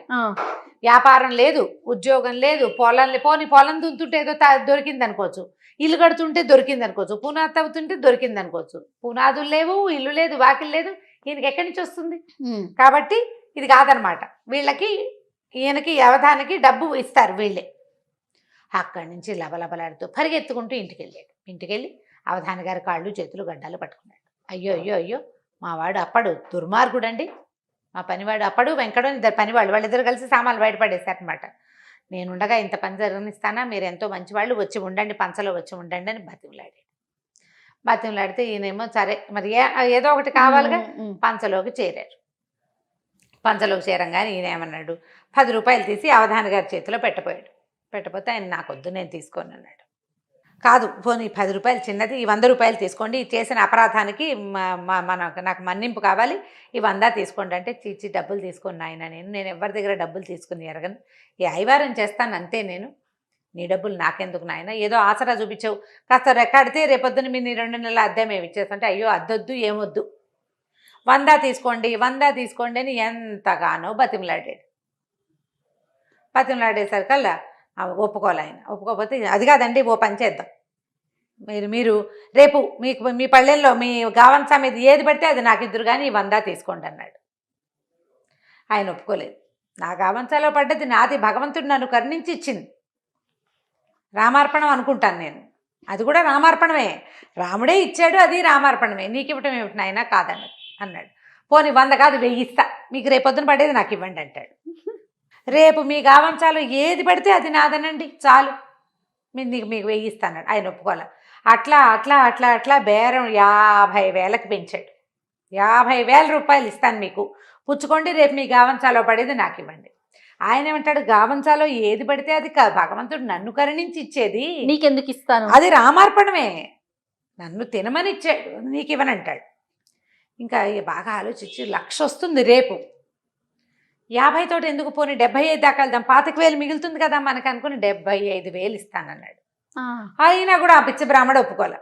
వ్యాపారం లేదు, ఉద్యోగం లేదు, పొలం దున్తుంటే ఏదో దొరికింది అనుకోవచ్చు, ఇల్లు కడుతుంటే దొరికింది అనుకోవచ్చు, పునాది తవ్వుతుంటే దొరికింది అనుకోవచ్చు, పునాదులు లేవు, ఇల్లు లేదు, వాకిలు లేదు, ఈయనకి ఎక్కడి నుంచి వస్తుంది. కాబట్టి ఇది కాదనమాట, వీళ్ళకి ఈయనకి అవధానికి డబ్బు ఇస్తారు వీళ్ళే. అక్కడి నుంచి లబలబలాడుతూ పరిగెత్తుకుంటూ ఇంటికెళ్ళి అవధాని గారి కాళ్ళు చేతులు గడ్డాలు పట్టుకున్నాడు. అయ్యో అయ్యో అయ్యో, మావాడు అప్పడు దుర్మార్గుడండి, మా పనివాడు అప్పడు వెంకడు ఇద్దరు పనివాళ్ళు, వాళ్ళిద్దరు కలిసి సామాన్లు బయటపడేశారనమాట. నేనుండగా ఇంత పని జరగనిస్తానా, మీరు ఎంతో మంచివాళ్ళు, వచ్చి ఉండండి, పంచలో వచ్చి ఉండండి అని బతిమలాడితే ఈయనేమో సరే మరి ఏదో ఒకటి కావాలిగా, పంచలోకి చేరారు. పంచలోకి చేరంగానే ఈయన ఏమన్నాడు, 10 రూపాయలు తీసి అవధాని గారి చేతిలో పెట్టపోతే ఆయన నాకొద్దు, నేను తీసుకోను అన్నాడు. కాదు పోనీ 10 రూపాయలు చిన్నది, ఈ 100 రూపాయలు తీసుకోండి, చేసిన అపరాధానికి నాకు మన్నింపు కావాలి, ఈ 100 తీసుకోండి అంటే, చీచి డబ్బులు తీసుకుని ఆయన, నేను ఎవరి దగ్గర డబ్బులు తీసుకుని ఎరగను, ఈ ఐవారం చేస్తాను అంతే, నేను నీ డబ్బులు నాకెందుకు నాయన, ఏదో ఆసరా చూపించావు, కాస్త రెక్కాడితే రేపొద్దున మీ 2 నెలల అద్దె మేము ఇచ్చేస్తుంటే, అయ్యో అద్దొద్దు ఏమొద్దు, 100 తీసుకోండి అని ఎంతగానో బతిమలాడేసరికల్లా ఒప్పుకోవాలి ఆయన. ఒప్పుకోకపోతే అది కాదండి, ఓ పని చేద్దాం, మీరు రేపు మీ పల్లెల్లో మీ గావంసా మీద ఏది పెడితే అది నాకు ఇద్దరు కానీ 100 తీసుకోండి అన్నాడు. ఆయన ఒప్పుకోలేదు, నా గావంసాలో పడ్డది నాది, భగవంతుడు నన్ను కరుణించి ఇచ్చింది, రామార్పణం అనుకుంటాను నేను, అది కూడా రామార్పణమే, రాముడే ఇచ్చాడు, అది రామార్పణమే, నీకు ఇవ్వటం ఏమిటి నాయన అన్నాడు. పోనీ 100 కాదు 1000 ఇస్తా, మీకు రేపొద్దున పడేది నాకు ఇవ్వండి అంటాడు. రేపు మీ గావంసాలో ఏది పడితే అది నాదనండి చాలు, మీకు 1000 ఇస్తాడు. ఆయన ఒప్పుకోవాలి. అట్లా బేరం 50,000కి పెంచాడు. 50,000 రూపాయలు ఇస్తాను మీకు, పుచ్చుకోండి, రేపు మీ గావంచాలో పడేది నాకు ఇవ్వండి. ఆయన ఏమంటాడు, గావంచాలో ఏది పడితే అది భగవంతుడు నన్ను కరుణించి ఇచ్చేది, నీకెందుకు ఇస్తాను? అది రామార్పణమే, నన్ను తినమని ఇచ్చాడు, నీకు ఇవ్వనంటాడు. ఇంకా బాగా ఆలోచించి 1,00,000 వస్తుంది రేపు, 50 తోటి ఎందుకు, పోనీ 75 దాకా వెళ్దాం, 25,000 మిగులుతుంది కదా మనకు అనుకుని 75,000 ఇస్తానన్నాడు. అయినా కూడా ఆ పిచ్చి బ్రాహ్మడు ఒప్పుకోలే,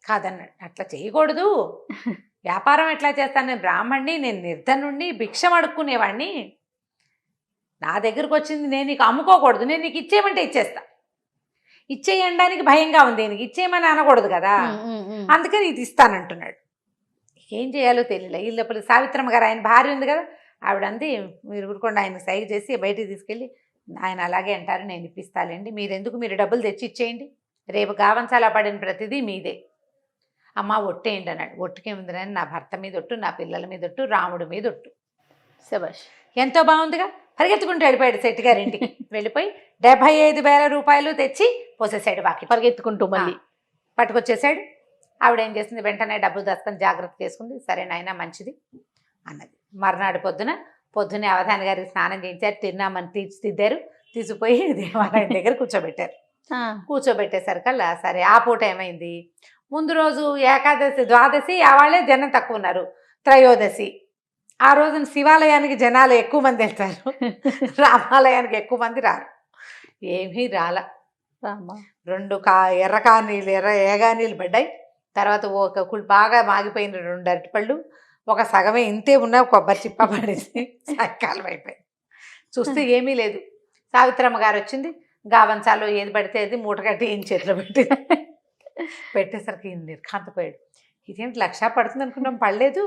కాదన్నాడు. అట్లా చేయకూడదు, వ్యాపారం ఎట్లా చేస్తాను, నేను బ్రాహ్మణ్ణి, నేను నిర్ధనుణ్ణి, భిక్షం అడుక్కునేవాడిని, నా దగ్గరకు వచ్చింది నేను నీకు అమ్ముకోకూడదు, నేను నీకు ఇచ్చేయమంటే ఇచ్చేస్తా, ఇచ్చేయడానికి భయంగా ఉంది, నీకు ఇచ్చేయమని అనకూడదు కదా, అందుకని ఇది ఇస్తానంటున్నాడు. ఏం చేయాలో తెలియలే. ఈ లోపల సావిత్రమ్మ గారు, ఆయన భార్య ఉంది కదా, ఆవిడ అంది, మీరు ఊరుకోండి, ఆయన సైగ చేసి బయటికి తీసుకెళ్ళి, ఆయన అలాగే అంటారు, నేను ఇప్పిస్తాలేండి, మీరు డబ్బులు తెచ్చి ఇచ్చేయండి, రేపు గావంచాలా పడిన ప్రతిదీ మీదే, అమ్మ ఒట్టేయండి అన్నాడు. ఒట్టుకేముందని, నా భర్త మీద ఒట్టు, నా పిల్లల మీద ఒట్టు, రాముడి మీద ఒట్టు. శభాష్, ఎంతో బాగుందిగా. పరిగెత్తుకుంటూ వెళ్ళిపోయాడు శెట్టి గారింటికి. వెళ్ళిపోయి 75,000 రూపాయలు తెచ్చి పోసేసాడు బాకి, పరిగెత్తుకుంటూ మళ్ళీ పట్టుకొచ్చేసాడు. ఆవిడ ఏం చేసింది, వెంటనే డబ్బులు దాచుకొని జాగ్రత్త చేసుకుంది. సరే నాయనా మంచిది అన్నది. మర్నాడు పొద్దున్నే అవధాని గారికి స్నానం చేయించారు, తిన్నామని తీర్చిదిద్దారు, తీసుకుపోయి దేవాలయం దగ్గర కూర్చోబెట్టేసరికల్లా సరే ఆ పూట ఏమైంది, ముందు రోజు ఏకాదశి, ద్వాదశి వాళ్ళే జనం తక్కువ ఉన్నారు, త్రయోదశి ఆ రోజున శివాలయానికి జనాలు ఎక్కువ మంది వెళ్తారు, రామాలయానికి ఎక్కువ మంది రారు. ఏమీ రాల. 2 ఏగానీళ్ళు పడ్డాయి. తర్వాత ఒక బాగా మాగిపోయిన 2 అరటిపళ్ళు, ఒక సగమే ఇంతే ఉన్న కొబ్బరి చిప్ప పడేసి సాయంకాలం అయిపోయింది. చూస్తే ఏమీ లేదు. సావిత్రమ్మ గారు వచ్చింది, గావంచాలో ఏది పడితే అది మూట కట్టి ఈయన చేతిలో పెట్టేసరికి ఈయన నిర్ఘాంతపోయాడు. ఇదేంటి 1,00,000 పడుతుంది అనుకున్నాం, పడలేదు.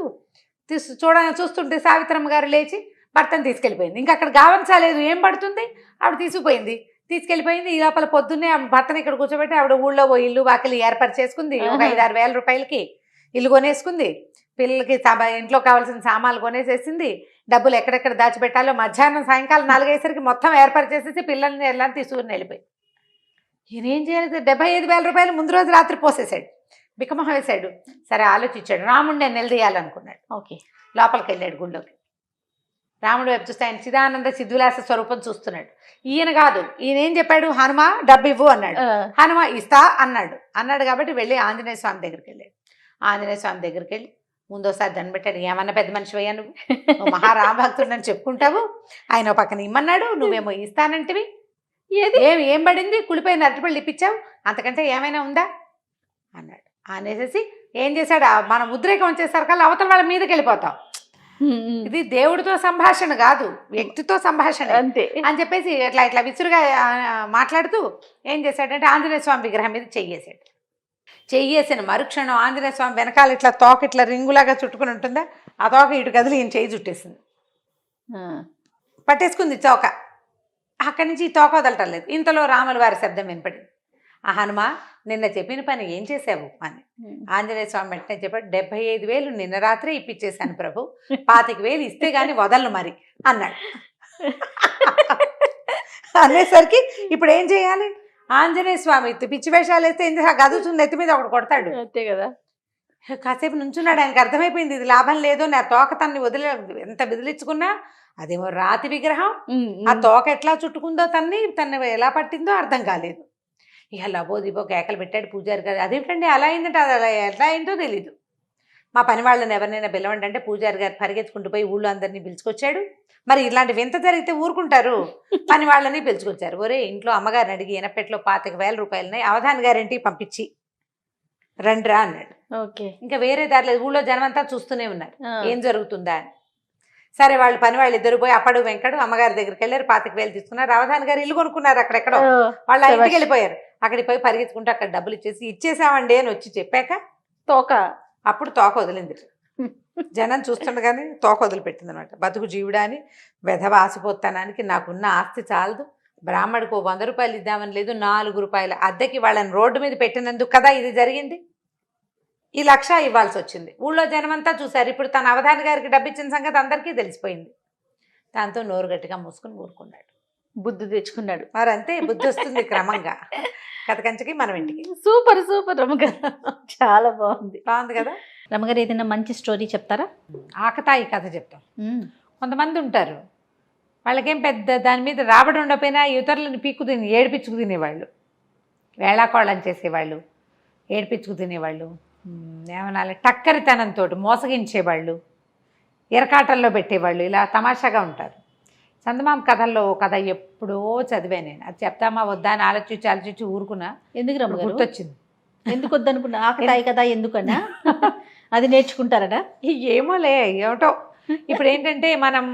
చూస్తుంటే సావిత్రమ్మ గారు లేచి భర్తను తీసుకెళ్ళిపోయింది. ఇంకా అక్కడ గావంచాలేదు, ఏం పడుతుంది, ఆవిడ తీసుకెళ్ళిపోయింది. ఈ లోపల పొద్దున్నే భర్తను ఇక్కడ కూర్చోబెట్టి ఆవిడ ఊళ్ళో ఇల్లు వాకిలి ఏర్పాటు చేసుకుంది. ఒక 5-6 వేల రూపాయలకి ఇల్లు కొనేసుకుంది, పిల్లలకి ఇంట్లో కావాల్సిన సామాన్లు కొనేసేసింది, డబ్బులు ఎక్కడెక్కడ దాచిపెట్టాలో మధ్యాహ్నం సాయంకాలం 4 అయ్యేసరికి మొత్తం ఏర్పాటు చేసేసి పిల్లల్ని ఎలా తీసుకుని వెళ్ళిపోయి. ఈయన ఏం చేయాలి, 75,000 రూపాయలు ముందు రోజు రాత్రి పోసేసాడు, బిక్కమొహం వేశాడు. సరే ఆలోచించాడు, రాముడిని నేను నిలదీయాలనుకున్నాడు. ఓకే, లోపలికి వెళ్ళాడు గుళ్ళోకి. రాముడు వైపు చూస్తే ఆయన చిదానంద సిద్ధులాస స్వరూపం చూస్తున్నాడు. ఈయన కాదు, ఈయన ఏం చెప్పాడు, హనుమ డబ్బు ఇవ్వు అన్నాడు. హనుమ ఇస్తా అన్నాడు కాబట్టి వెళ్ళి ఆంజనేయ స్వామి దగ్గరికి వెళ్ళాడు. ఆంజనేయ స్వామి దగ్గరికి వెళ్ళి ముందోసారి దండ పెట్టాడు. ఏమన్నా పెద్ద మనిషి అయ్యా నువ్వు మహారామభక్తుడు అని చెప్పుకుంటావు, ఆయన పక్కన ఇమ్మన్నాడు, నువ్వేమో ఇస్తానంటివి, ఏం పడింది, కుళ్ళిపోయిన అరటిపళ్ళు ఇప్పించావు, అంతకంటే ఏమైనా ఉందా అన్నాడు. అనేసి ఏం చేశాడు, మనం ఉద్రేకం వచ్చేసరికల్లా అవతల వాళ్ళ మీదకి వెళ్ళిపోతాం, ఇది దేవుడితో సంభాషణ కాదు, వ్యక్తితో సంభాషణ అంతే అని చెప్పేసి ఇట్లా విసురుగా మాట్లాడుతూ ఏం చేశాడంటే ఆంజనేయ స్వామి విగ్రహం మీద చెయ్యేసాడు. చెయ్యేసిన మరుక్షణం ఆంజనేయ స్వామి వెనకాల ఇట్లా తోక ఇట్లా రింగులాగా చుట్టుకుని ఉంటుందా, ఆ తోక ఇటు కదిలి ఈయన చెయ్యి చుట్టేసింది, పట్టేసుకుంది తోక. అక్కడి నుంచి ఈ తోక వదలటం లేదు. ఇంతలో రాముల వారి శబ్దం వినపడింది. ఆ హనుమ నిన్న చెప్పిన పని ఏం చేసావు అని. ఆంజనేయ స్వామి వెంటనే చెప్పాడు, 75,000 నిన్న రాత్రే ఇప్పించేశాను ప్రభు, 25,000 ఇస్తే గాని వదలను మరి అన్నాడు. అనేసరికి ఇప్పుడు ఏం చేయాలి, ఆంజనేయ స్వామి పిచ్చి వేషాలు వేస్తే ఏం చేస్తా, గదుచుని నెత్తి మీద ఒకటి కొడతాడు అంతే కదా. కాసేపు నుంచున్నాడు, ఆయనకు అర్థమైపోయింది ఇది లాభం లేదు, నా తోక తన్ని ఎంత విదిలించుకున్నా అదేమో రాతి విగ్రహం, ఆ తోక ఎట్లా చుట్టుకుందో తన్ని ఎలా పట్టిందో అర్థం కాలేదు. ఇక లబోదిబో కేకలు పెట్టాడు పూజారి గారు. అదేంటండి అలా అయిందంటే అది అలా ఎట్లా అయిందో తెలీదు, మా పని వాళ్ళని ఎవరినైనా పిలవండి అంటే పూజారి గారు పరిగెత్తుకుంటూ పోయి ఊళ్ళో అందరినీ పిలుచుకొచ్చాడు. మరి ఇలాంటి వింత జరిగితే ఊరుకుంటారు, పని వాళ్ళని పిలుచుకొచ్చారు. ఒరే ఇంట్లో అమ్మగారిని అడిగి ఎనపెట్లో 25,000 రూపాయలున్నాయి, అవధాని గారింటికి పంపించి రండిరా అన్నాడు. ఓకే, ఇంకా వేరే దారి లేదు, ఊళ్ళో జనం అంతా చూస్తూనే ఉన్నారు ఏం జరుగుతుందా అని. సరే వాళ్ళు పని వాళ్ళు ఇద్దరు పోయి అప్పడు వెంకడు అమ్మగారి దగ్గరికి వెళ్ళారు, 25,000 తీసుకున్నారు. అవధాని గారు ఇల్లు కొనుక్కున్నారు అక్కడెక్కడో, వాళ్ళు ఇంటికి వెళ్ళిపోయారు. అక్కడికి పోయి పరిగెత్తుకుంటూ అక్కడ డబ్బులు ఇచ్చేసామండి అని వచ్చి చెప్పాక అప్పుడు తోక వదిలింది. జనం చూస్తుండగానే తోక వదిలిపెట్టింది అనమాట. బతుకు జీవుడా అని వెధవ ఆసిపోతానానికి నాకున్న ఆస్తి చాలదు, బ్రాహ్మడికి 100 రూపాయలు ఇద్దామని లేదు, 4 రూపాయల అద్దెకి వాళ్ళని రోడ్డు మీద పెట్టినందుకు కదా ఇది జరిగింది, ఈ 1,00,000 ఇవ్వాల్సి వచ్చింది. ఊళ్ళో జనమంతా చూశారు. ఇప్పుడు తన అవధాని గారికి డబ్బు ఇచ్చిన సంగతి అందరికీ తెలిసిపోయింది. దాంతో నోరు గట్టిగా మూసుకుని ఊరుకున్నాడు, బుద్ధి తెచ్చుకున్నాడు. మరి అంతే, బుద్ధి వస్తుంది క్రమంగా. కథ కంచకి మనం ఇంటికి. సూపర్ రమ్మగారు, చాలా బాగుంది కదా. రమగారు ఏదైనా మంచి స్టోరీ చెప్తారా? ఆకతాయి కథ చెప్తాం. కొంతమంది ఉంటారు, వాళ్ళకేం పెద్ద దాని మీద రాబడి ఉండకపోయినా ఇతరులను పీక్కు తిని ఏడిపించుకు తినేవాళ్ళు, వేళాకోళం చేసేవాళ్ళు, ఏడిపించుకు తినేవాళ్ళు, ఏమనాలి టక్కరితనంతో మోసగించేవాళ్ళు, ఎరకాటల్లో పెట్టేవాళ్ళు, ఇలా తమాషాగా ఉంటారు. చందమామ కథల్లో కథ ఎప్పుడో చదివాను నేను. అది చెప్తామా వద్దా అని ఆలోచించి ఊరుకున్నా. ఎందుకు రమగారు? గుర్తొచ్చింది. ఎందుకు వద్దనుకున్నా? ఆకతాయి కదా ఎందుకన్నా? అది నేర్చుకుంటారట? ఏమోలే, ఏమిటో. ఇప్పుడు ఏంటంటే మనం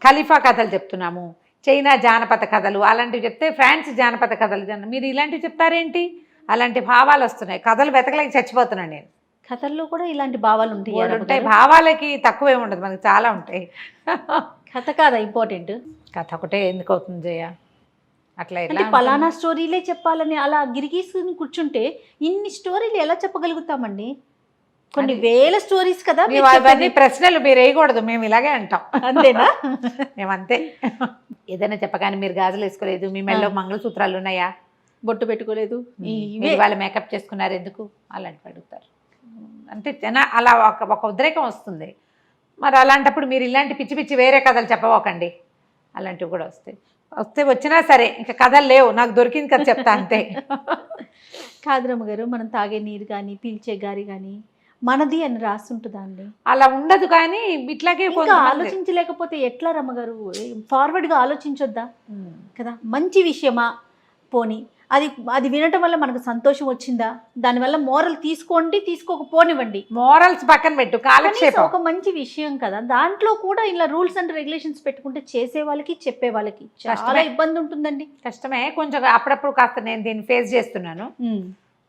ఖలీఫా కథలు చెప్తున్నాము, చైనా జానపద కథలు అలాంటివి చెప్తే ఫ్రాన్స్ జానపద కథలు, మీరు ఇలాంటివి చెప్తారేంటి? అలాంటి భావాలు వస్తున్నాయి. కథలు వెతకలేక చచ్చిపోతున్నాను నేను. కథల్లో కూడా ఇలాంటి భావాలు ఉంటాయి. భావాలకి తక్కువే ఉండదు, మనకి చాలా ఉంటాయి. కథ కాదా ఇంపార్టెంట్? కథ ఒకటే ఎందుకు అవుతుంది జయ? అట్లా అంటే పలానా స్టోరీలే చెప్పాలని అలా గిరిగీసుకుని కూర్చుంటే ఇన్ని స్టోరీలు ఎలా చెప్పగలుగుతామండి? కొన్ని వేల స్టోరీస్ కదా. అవన్నీ ప్రశ్నలు మీరు వేయకూడదు, మేము ఇలాగే అంటాం. అంతేనా? మేమంతే. ఏదైనా చెప్పగానే మీరు గాజులు వేసుకోలేదు, మీ మెడలో మంగళసూత్రాలు ఉన్నాయా, బొట్టు పెట్టుకోలేదు, వాళ్ళు మేకప్ చేసుకున్నారు ఎందుకు, అలాంటివి అడుగుతారు. అంటే అలా ఒక ఉద్రేకం వస్తుంది. మరి అలాంటప్పుడు మీరు ఇలాంటి పిచ్చి పిచ్చి వేరే కథలు చెప్పవకండి. అలాంటివి కూడా వచ్చినా సరే ఇంకా కథలు లేవు, నాకు దొరికింది కదా చెప్తా అంతే. కాదు రమగారు, మనం తాగే నీరు కానీ పీల్చే గారి కానీ మనది అని రాస్తుంటుందా అండి? అలా ఉండదు, కానీ ఇట్లాగే ఆలోచించలేకపోతే ఎట్లా రమగారు? ఫార్వర్డ్గా ఆలోచించొద్దా కదా? మంచి విషయమా పోని, అది అది వినటం వల్ల మనకు సంతోషం వచ్చిందా, దానివల్ల మోరల్ తీసుకోండి, తీసుకోకపోనివ్వండి. మోరల్స్ పక్కన పెట్టు, కాలక్షేపం ఒక మంచి విషయం కదా. దాంట్లో కూడా ఇలా రూల్స్ అండ్ రెగ్యులేషన్స్ పెట్టుకుంటే చేసే వాళ్ళకి చెప్పే వాళ్ళకి చాలా ఇబ్బంది ఉంటుందండి. కష్టమే కొంచెం. అప్పుడప్పుడు కాస్త నేను దీన్ని ఫేస్ చేస్తున్నాను.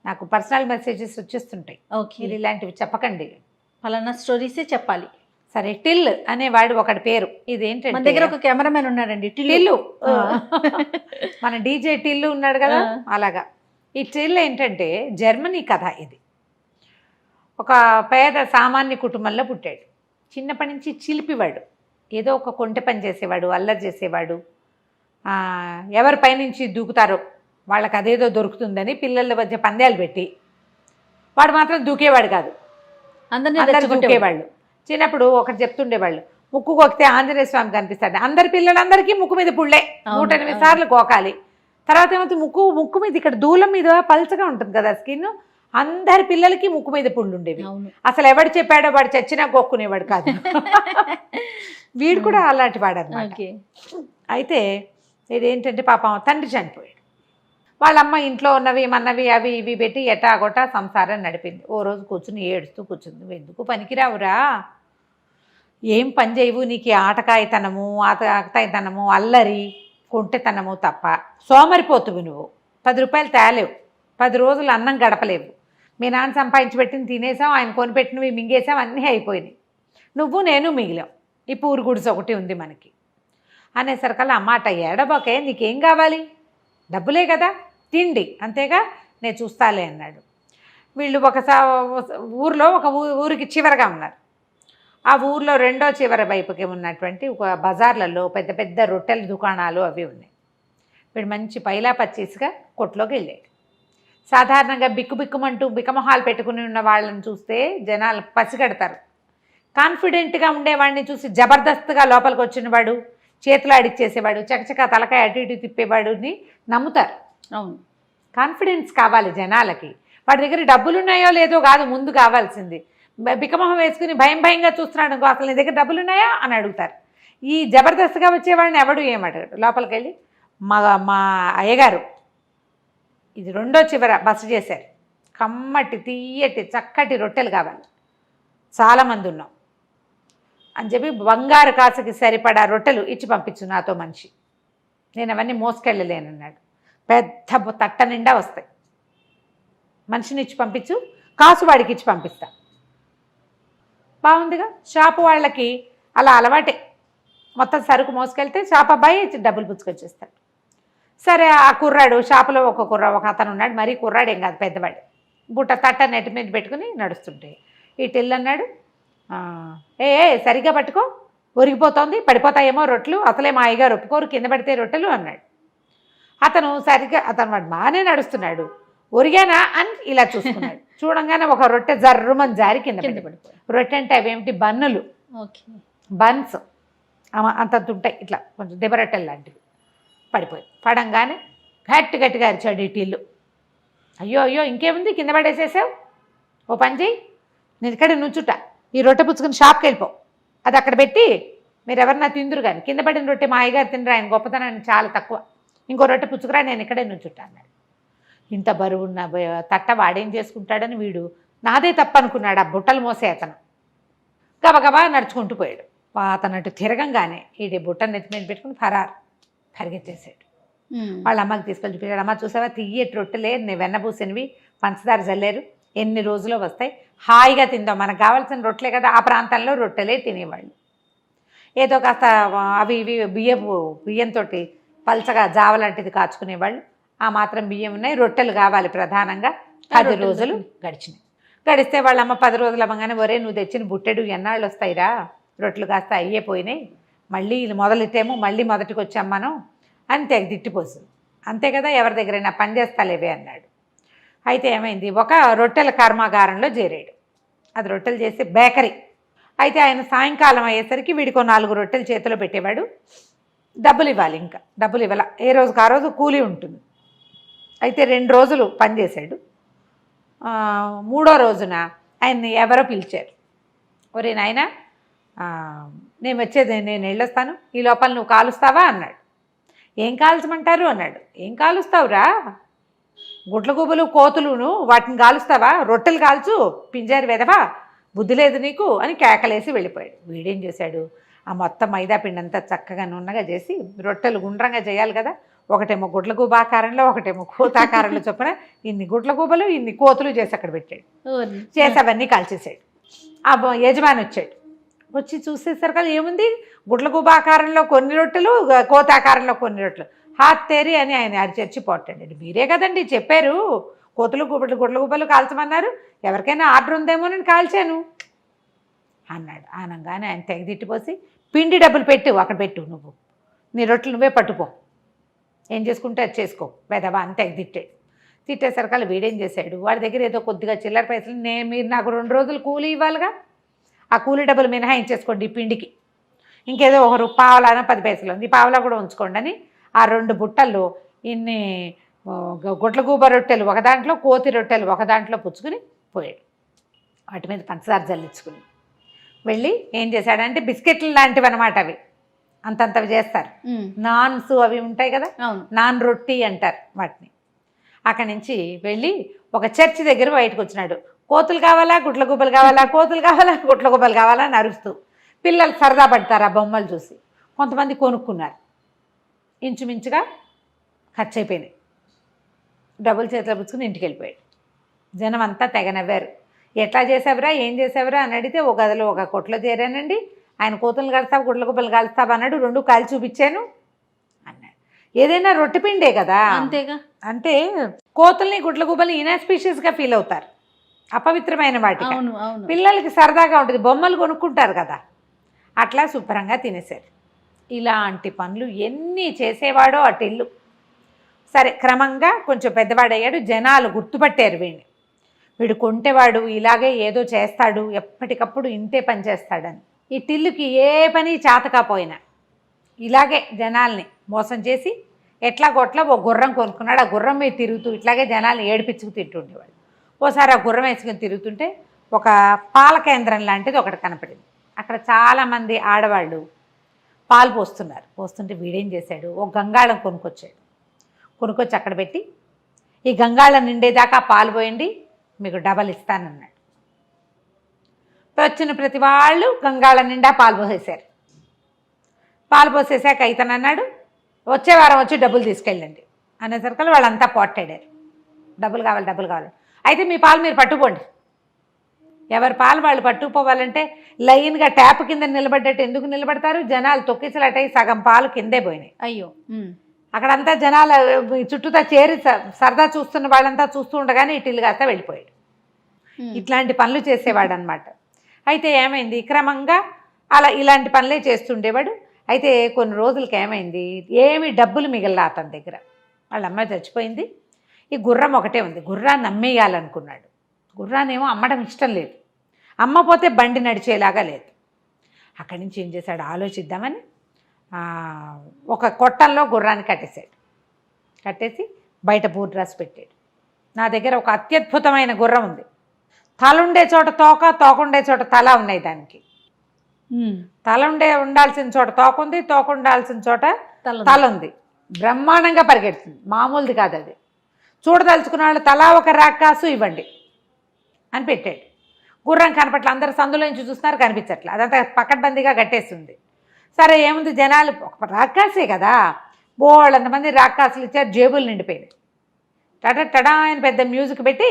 నాకు పర్సనల్ మెసేజెస్ వచ్చేస్తుంటాయి, మీరు ఇలాంటివి చెప్పకండి, ఫలానా స్టోరీసే చెప్పాలి. సరే, టిల్ అనేవాడు ఒకటి పేరు. ఇదేంటంటే మన దగ్గర ఒక కెమెరామెన్ ఉన్నాడండి, టిల్లు. మన డీజే టిల్లు ఉన్నాడు కదా, అలాగా. ఈ టిల్ ఏంటంటే జర్మనీ కథ. ఇది ఒక పేద సామాన్య కుటుంబంలో పుట్టాడు. చిన్నప్పటి నుంచి చిలిపివాడు, ఏదో ఒక కొంటె పని చేసేవాడు, అల్లరి చేసేవాడు. ఎవరి పైనుంచి దూకుతారో వాళ్ళకి అదేదో దొరుకుతుందని పిల్లల మధ్య పందాలు పెట్టి వాడు మాత్రం దూకేవాడు కాదు, అందరు దూకేవాళ్ళు. చిన్నప్పుడు ఒకటి చెప్తుండేవాళ్ళు, ముక్కు కొక్కితే ఆంజనేయ స్వామి కనిపిస్తాడు. అందరి పిల్లలందరికీ ముక్కు మీద పుళ్ళే 108 సార్లు కోకాలి. తర్వాత ఏమవుతుంది, ముక్కు మీద ఇక్కడ దూలం మీద పల్చగా ఉంటుంది కదా స్కిన్, అందరి పిల్లలకి ముక్కు మీద పుళ్ళు ఉండేవి. అసలు ఎవడు చెప్పాడో వాడు చచ్చినా గోక్కునేవాడు కాదు. వీడు కూడా అలాంటి వాడు అన్నమాట. అయితే ఇదేంటంటే పాపం తండ్రి చనిపోయాడు. వాళ్ళమ్మ ఇంట్లో ఉన్నవి మన్నవి అవి ఇవి పెట్టి ఎటాగొట్టా సంసారం నడిపింది. ఓ రోజు కూర్చుని ఏడుస్తూ కూర్చుంది, ఎందుకు పనికిరావురా, ఏం పని చేయవు, నీకు ఆటకాయితనము ఆటకాయితనము అల్లరి కొంటెతనము తప్ప, సోమరిపోతువు నువ్వు, 10 రూపాయలు తేలేవు, 10 రోజులు అన్నం గడపలేవు, మీ నాన్న సంపాదించి పెట్టిన తినేసాం, ఆయన కొనిపెట్టినవి మింగేసాం, అన్నీ అయిపోయినాయి, నువ్వు నేను మిగిలాం, ఈ పూరు గుడిసె ఒకటి ఉంది మనకి అనేసరికల్లా అమ్మాట ఏడబోకే, నీకేం కావాలి, డబ్బులే కదా, తిండి అంతేగా, నేను చూస్తాలే అన్నాడు. వీళ్ళు ఊరిలో ఒక ఊరికి చివరగా ఉన్నారు. ఆ ఊర్లో రెండో చివరి వైపుకి ఉన్నటువంటి ఒక బజార్లలో పెద్ద పెద్ద రొట్టెల దుకాణాలు అవి ఉన్నాయి. వీడు మంచి పైలా పచ్చేసిగా కొట్లోకి వెళ్ళాడు. సాధారణంగా బిక్కుబిక్కుమంటూ బిక్కమొహాలు పెట్టుకుని ఉన్న వాళ్ళని చూస్తే జనాలు పసిగడతారు. కాన్ఫిడెంట్గా ఉండేవాడిని చూసి జబర్దస్త్గా లోపలికి వచ్చినవాడు, చేతులు ఆడిచ్చేసేవాడు, చకచకా తలకాయ అటు ఇటు తిప్పేవాడుని నమ్ముతారు. అవును, కాన్ఫిడెన్స్ కావాలి జనాలకి. వాడి దగ్గర డబ్బులు ఉన్నాయో లేదో కాదు ముందు కావాల్సింది. బిక్కమొహం వేసుకుని భయంగా చూస్తున్నాడు, అసలు నీ దగ్గర డబ్బులు ఉన్నాయా అని అడుగుతారు. ఈ జబర్దస్త్గా వచ్చేవాడిని ఎవడు ఏమడగాడు. లోపలికి వెళ్ళి మా అయ్యగారు ఇది రెండో చివర బస చేశారు, కమ్మటి తీయటి చక్కటి రొట్టెలు కావాలి, చాలామంది ఉన్నాం అని చెప్పి బంగారు కాసుకి సరిపడా రొట్టెలు ఇచ్చి పంపించు నాతో మనిషి, నేను అవన్నీ మోసుకెళ్ళలేనన్నాడు. పెద్ద తట్ట నిండా వస్తాయి, మనిషిని ఇచ్చి పంపించు, కాసు వాడికి ఇచ్చి పంపిస్తా. బాగుందిగా. షాపు వాళ్ళకి అలా అలవాటే, మొత్తం సరుకు మోసుకెళ్తే షాప్ అబ్బాయి డబ్బులు పుచ్చుకొచ్చేస్తాడు. సరే, ఆ కుర్రాడు షాపులో ఒక అతను ఉన్నాడు, మరీ కుర్రాడు ఏం కాదు, పెద్దవాడు, బుట్ట తట్ట నెట్టి మీద పెట్టుకుని నడుస్తుంటే ఈ టిల్ అన్నాడు, సరిగ్గా పట్టుకో, ఒరిగిపోతుంది, పడిపోతాయేమో రొట్టెలు, అసలే మా అయ్యగారు ఒప్పుకోరు కింద పడితే రొట్టెలు అన్నాడు. అతను వాడు బాగానే నడుస్తున్నాడు, ఒరిగానా అని ఇలా చూసుకున్నాడు. చూడంగానే ఒక రొట్టె జర్రుమని జారి కింద పడిపోయి. రొట్టె అంటే అవేమిటి బన్నులు, ఓకే. బన్స్ అంతంత ఉంటాయి, ఇట్లా కొంచెం దెబ్బరొట్టెలు లాంటివి. పడిపోయి పడంగానే గట్టిగా అరిచాడు ఈ టిల్లు. అయ్యో అయ్యో ఇంకేముంది, కింద పడేసేసావు, ఓ పని చెయ్యి, నేను ఇక్కడ నుంచుట, ఈ రొట్టె పుచ్చుకుని షాప్కి వెళ్ళిపో, అది అక్కడ పెట్టి మీరు ఎవరన్నా తిందురు కానీ, కింద పడిన రొట్టె మా అయ్యగారు తినరు, ఆయన గొప్పతనాన్ని చాలా తక్కువ, ఇంకో రొట్టె పుచ్చుకురా, నేను ఇక్కడే నుంచుంటా అన్నాడు. ఇంత బరువున్న తట్ట వాడేం చేసుకుంటాడని వీడు నాదే తప్పు అనుకున్నాడు. ఆ బుట్టలు మోసే అతను గబగబా నడుచుకుంటూ పోయాడు. అతను అటు తిరగంగానే ఈ బుట్టను నెత్తి మీద పెట్టుకుని పరిగెత్తేసాడు. వాళ్ళ అమ్మకి తీసుకెళ్ళి చూపించాడు. అమ్మ చూసావా, తియ్యటి రొట్టెలే, వెన్నబూసినవి, పంచదార జల్లేరు, ఎన్ని రోజులో వస్తాయి, హాయిగా తిందాం, మనకు కావాల్సిన రొట్టెలే కదా. ఆ ప్రాంతంలో రొట్టెలే తినేవాళ్ళు. ఏదో కాస్త అవి ఇవి బియ్యంతో పల్చగా జావ లాంటిది కాచుకునేవాళ్ళు. ఆ మాత్రం బియ్యం ఉన్నాయి, రొట్టెలు కావాలి ప్రధానంగా. 10 రోజులు గడిచినాయి. గడిస్తే వాళ్ళ అమ్మ 10 రోజులు అవ్వగానే, ఒరే నువ్వు తెచ్చిన బుట్టెడు ఎన్నాళ్ళు వస్తాయిరా, రొట్టెలు కాస్త అయ్యేపోయినాయి, మళ్ళీ మొదలెట్టేమో మళ్ళీ మొదటికి వచ్చాం మనం అని తిట్టిపోతుంది. అంతే కదా, ఎవరి దగ్గరైనా పని చేస్తాలేవే అన్నాడు. అయితే ఏమైంది, ఒక రొట్టెల కర్మాగారంలో చేరాడు. అది రొట్టెలు చేసే బేకరీ. అయితే ఆయన సాయంకాలం అయ్యేసరికి వీడికో 4 రొట్టెలు చేతిలో పెట్టేవాడు. డబ్బులు ఇవ్వాలి, ఇంకా డబ్బులు ఇవ్వాల, ఏ రోజుకి ఆ రోజు కూలీ ఉంటుంది. అయితే 2 రోజులు పనిచేశాడు. 3వ రోజున ఆయన్ని ఎవరో పిలిచారు. ఒరే నాయనా, నేను వచ్చేది, నేను వెళ్ళొస్తాను, ఈ లోపల నువ్వు కాలుస్తావా అన్నాడు. ఏం కాల్చమంటారు అన్నాడు. ఏం కాలుస్తావురా, గుడ్లగూబలు కోతులును వాటిని కాలుస్తావా, రొట్టెలు కాల్చు, పింజారి వెదవా, బుద్ధి లేదు నీకు అని కేకలేసి వెళ్ళిపోయాడు. వీడేం చేశాడు, ఆ మొత్తం మైదా పిండి అంతా చక్కగా నున్నగా చేసి, రొట్టెలు గుండ్రంగా చేయాలి కదా, ఒకటేమో గుడ్లగూబ ఆకారంలో, ఒకటేమో కోతాకారంలో చొప్పున ఇన్ని గుడ్లగూబలు ఇన్ని కోతులు చేసి అక్కడ పెట్టాడు. చేసి అవన్నీ కాల్చేసాడు. ఆ యజమాని వచ్చాడు. వచ్చి చూసేసరికి ఏముంది, గుడ్లగూబ ఆకారంలో కొన్ని రొట్టెలు, కోతాకారంలో కొన్ని రొట్టెలు. హాత్ తేరి అని ఆయన అరిచర్చి పోటాడండి. మీరే కదండి చెప్పారు కోతులు గుడ్లగూబలు కాల్చమన్నారు, ఎవరికైనా ఆర్డర్ ఉందేమో నేను కాల్చాను అన్నాడు. అనగానే ఆయన తెగదిట్టిపోసి, పిండి డబ్బులు పెట్టు, అక్కడ పెట్టు, నువ్వు నీ రొట్టెలు నువ్వే పట్టుపో, ఏం చేసుకుంటే అది చేసుకో వెదవా అని తెగదిట్టాడు. తిట్టేసరికల్లా వీడేం చేశాడు, వాడి దగ్గర ఏదో కొద్దిగా చిల్లర పైసలు, మీరు నాకు 2 రోజులు కూలీ ఇవ్వాలిగా, ఆ కూలీ డబ్బులు మినహాయించేసుకోండి ఈ పిండికి, ఇంకేదో ఒక పావలాన 10 పైసలు ఉంది, పావలా కూడా ఉంచుకోండి అని ఆ 2 బుట్టల్లో ఇన్ని గుడ్లగూబ రొట్టెలు ఒక దాంట్లో, కోతి రొట్టెలు ఒక దాంట్లో పుచ్చుకుని పోయాడు. వాటి మీద పంచదార జల్లించుకుని వెళ్ళి ఏం చేశాడంటే, బిస్కెట్లు లాంటివి అనమాట, అవి అంతంతవి చేస్తారు, నాన్స్ అవి ఉంటాయి కదా, నాన్ రొట్టి అంటారు వాటిని. అక్కడి నుంచి వెళ్ళి ఒక చర్చి దగ్గర బయటకు వచ్చినాడు. కోతులు కావాలా, గుడ్లగూబలు కావాలా, కోతులు కావాలా, గుడ్లగూబలు కావాలా అని అరుస్తూ. పిల్లలు సరదా పడతారు ఆ బొమ్మలు చూసి. కొంతమంది కొనుక్కున్నారు. ఇంచుమించుగా ఖర్చు అయిపోయినాయి. డబ్బులు చేతిలో పుచ్చుకుని ఇంటికి వెళ్ళిపోయాడు. జనం అంతా తెగ నవ్వారు. ఎట్లా చేసావురా, ఏం చేసావురా అని అడిగితే, ఒక గదిలో ఒక కొట్లో చేరానండి, ఆయన కోతులు కలుస్తావు గుడ్లగూబలు కలుస్తావు అన్నాడు, 2 కాల్చి చూపించాను అన్నాడు. ఏదైనా రొట్టె పిండే కదా, అంతేగా. అంటే కోతుల్ని గుడ్లగూబలు ఇనాస్పీషియస్గా ఫీల్ అవుతారు, అపవిత్రమైన వాటికి. పిల్లలకి సరదాగా ఉంటుంది, బొమ్మలు కొనుక్కుంటారు కదా, అట్లా శుభ్రంగా తినేశారు. ఇలాంటి పనులు ఎన్ని చేసేవాడో అటిల్లు. సరే, క్రమంగా కొంచెం పెద్దవాడయ్యాడు. జనాలు గుర్తుపట్టారు వీడిని, వీడు కొంటేవాడు, ఇలాగే ఏదో చేస్తాడు, ఎప్పటికప్పుడు ఇంతే పని చేస్తాడని. ఈ టిల్లుకి ఏ పని చేతకపోయినా ఇలాగే జనాల్ని మోసం చేసి ఎట్లాగొట్లా ఓ గుర్రం కొనుక్కున్నాడు. ఆ గుర్రం మీద తిరుగుతూ ఇట్లాగే జనాల్ని ఏడిపించుకు తింటుండేవాడు. ఓసారి ఆ గుర్రం వేసుకుని తిరుగుతుంటే ఒక పాల కేంద్రం లాంటిది ఒకటి కనపడింది. అక్కడ చాలామంది ఆడవాళ్ళు పాలు పోస్తున్నారు. పోస్తుంటే వీడేం చేశాడు, ఒక గంగాళం కొనుక్కొచ్చాడు. కొనుక్కొచ్చి అక్కడ పెట్టి, ఈ గంగాళం నిండేదాకా పాలు పోయండి, మీకు డబల్ ఇస్తానన్నాడు. వచ్చిన ప్రతి వాళ్ళు గంగాళం నిండా పాలు పోసేశారు. పాలు పోసేసాక ఇతను అన్నాడు, వచ్చే వారం వచ్చి డబ్బులు తీసుకెళ్ళండి అనేసరికి వాళ్ళంతా పోట్టాడారు. డబ్బులు కావాలి, డబ్బులు కావాలి. అయితే మీ పాలు మీరు పట్టుకోండి. ఎవరి పాలు వాళ్ళు పట్టుకుపోవాలంటే లైన్గా ట్యాప్ కింద నిలబడ్డట్టు ఎందుకు నిలబడతారు, జనాలు తొక్కిసలటై సగం పాలు కిందే పోయినాయి. అయ్యో, అక్కడంతా జనాలు చుట్టూతా చేరి సరదా చూస్తున్న వాళ్ళంతా చూస్తూ ఉండగానే ఇటిల్లు కాస్త వెళ్ళిపోయాడు. ఇట్లాంటి పనులు చేసేవాడు అనమాట. అయితే ఏమైంది, క్రమంగా అలా ఇలాంటి పనులే చేస్తుండేవాడు. అయితే కొన్ని రోజులకి ఏమైంది, ఏమి డబ్బులు మిగల్లా అతని దగ్గర. వాళ్ళ అమ్మాయి చచ్చిపోయింది. ఈ గుర్రం ఒకటే ఉంది. గుర్రాన్ని అమ్మేయాలనుకున్నాడు. గుర్రాన్నేమో అమ్మడం ఇష్టం లేదు. అమ్మపోతే బండి నడిచేలాగా లేదు. అక్కడి నుంచి ఏం చేశాడు ఆలోచిద్దామని ఒక కొట్టంలో గుర్రాన్ని కట్టేశాడు. కట్టేసి బయట బూర్రాసి పెట్టాడు. నా దగ్గర ఒక అత్యద్భుతమైన గుర్రం ఉంది. తల ఉండే చోట తోక, తోక ఉండే చోట తల ఉన్నాయి. దానికి తల ఉండాల్సిన చోట తోక ఉంది, తోక ఉండాల్సిన చోట తల ఉంది. బ్రహ్మాండంగా పరిగెడుతుంది, మామూలుది కాదు అది. చూడదలుచుకున్న వాళ్ళు తలా ఒక రాకాసు ఇవ్వండి అని పెట్టాడు. గుర్రం కనపట్ల, అందరు సందులో నుంచి చూస్తున్నారు, కనిపించట్లే. అదంతా పకడ్బందీగా కట్టేస్తుంది. సరే ఏముంది, జనాలు ఒక రాకాసే కదా, బోళ్ళంతమంది రాకాసులు ఇచ్చారు, జేబులు నిండిపోయినాయి. టడా ఆయన పెద్ద మ్యూజిక్ పెట్టి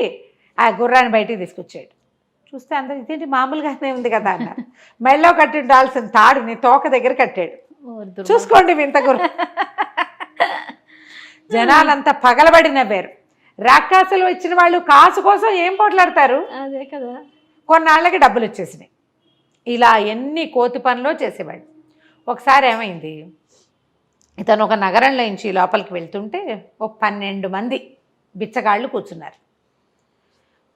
ఆ గుర్రాన్ని బయటికి తీసుకొచ్చాడు. చూస్తే అందరూ ఇదేంటి మామూలుగానే ఉంది కదా అన్నారు. మెళ్ళో కట్టి ఉండాల్సిన తాడుని తోక దగ్గర కట్టాడు. చూసుకోండి వింత గుర్రం. జనాలంతా పగలబడి నవ్వారు. రాకాసులు ఇచ్చిన వాళ్ళు కాసు కోసం ఏం పోట్లాడతారు? అదే కదా. కొన్నాళ్ళకి డబ్బులు వచ్చేసినాయి. ఇలా ఎన్ని కోతి పనులో చేసేవాడు. ఒకసారి ఏమైంది, ఇతను ఒక నగరంలో నుంచి లోపలికి వెళ్తుంటే ఒక 12 మంది బిచ్చగాళ్ళు కూర్చున్నారు.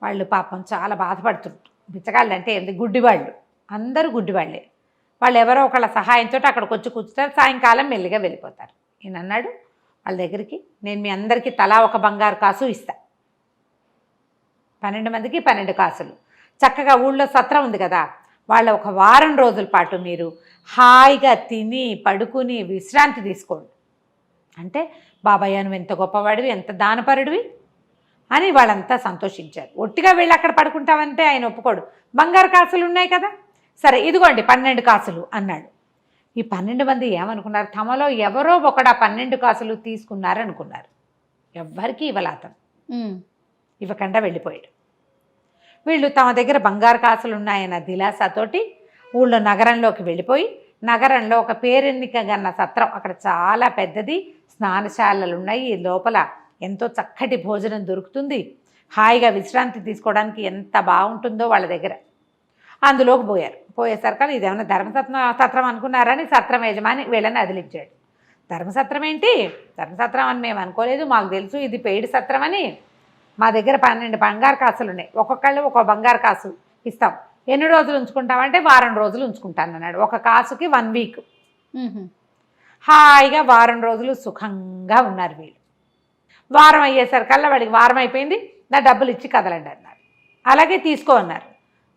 వాళ్ళు పాపం చాలా బాధపడుతుంటారు. బిచ్చగాళ్ళు అంటే ఏంటి, గుడ్డివాళ్ళు, అందరూ గుడ్డివాళ్ళే. వాళ్ళు ఎవరో ఒకళ్ళ సహాయంతో అక్కడికి వచ్చి కూర్చుంటారు. సాయంకాలం మెల్లిగా వెళ్ళిపోతారు. ఈయన అన్నాడు వాళ్ళ దగ్గరికి, నేను మీ అందరికీ తలా ఒక బంగారు కాసు ఇస్తా. 12 మందికి 12 కాసులు. చక్కగా ఊళ్ళో సత్రం ఉంది కదా, వాళ్ళ ఒక వారం రోజుల పాటు మీరు హాయిగా తిని పడుకుని విశ్రాంతి తీసుకోండి. అంటే బాబాయ్య నువ్వు ఎంత గొప్పవాడివి, ఎంత దానపరుడివి అని వాళ్ళంతా సంతోషించారు. ఒట్టిగా వెళ్ళి అక్కడ పడుకుంటామంటే ఆయన ఒప్పుకోడు. బంగారు కాసులు ఉన్నాయి కదా, సరే ఇదిగోండి 12 కాసులు అన్నాడు. ఈ 12 మంది ఏమనుకున్నారు, తమలో ఎవరో ఒకడా 12 కాసులు తీసుకున్నారనుకున్నారు. ఎవ్వరికీ ఇవ్వలాతం, ఇవ్వకుండా వెళ్ళిపోయాడు. వీళ్ళు తమ దగ్గర బంగారు కాసులు ఉన్నాయన్న దిలాసాతోటి ఊళ్ళో నగరంలోకి వెళ్ళిపోయి, నగరంలో ఒక పేరెన్నిక గన్న సత్రం, అక్కడ చాలా పెద్దది, స్నానశాలలు ఉన్నాయి, లోపల ఎంతో చక్కటి భోజనం దొరుకుతుంది, హాయిగా విశ్రాంతి తీసుకోవడానికి ఎంత బాగుంటుందో వాళ్ళ దగ్గర. అందులోకి పోయారు. పోయేసరికి ఇదేమన్నా ధర్మసత్రం అనుకున్నారని సత్రం యజమాని వీళ్ళని అదిలించాడు. ధర్మసత్రం ఏంటి, ధర్మసత్రం అని మేము అనుకోలేదు, మాకు తెలుసు ఇది పెయిడ్ సత్రం అని. మా దగ్గర 12 బంగారు కాసులు ఉన్నాయి, ఒక్కొక్కళ్ళు ఒక బంగారు కాసు ఇస్తాం. ఎన్ని రోజులు ఉంచుకుంటామంటే వారం రోజులు ఉంచుకుంటాను అన్నాడు. ఒక కాసుకి 1 వీక్. హాయిగా వారం రోజులు సుఖంగా ఉన్నారు వీళ్ళు. వారం అయ్యేసరికల్లా వాడికి వారం అయిపోయింది, నా డబ్బులు ఇచ్చి కదలండి అన్నారు. అలాగే తీసుకో అన్నారు.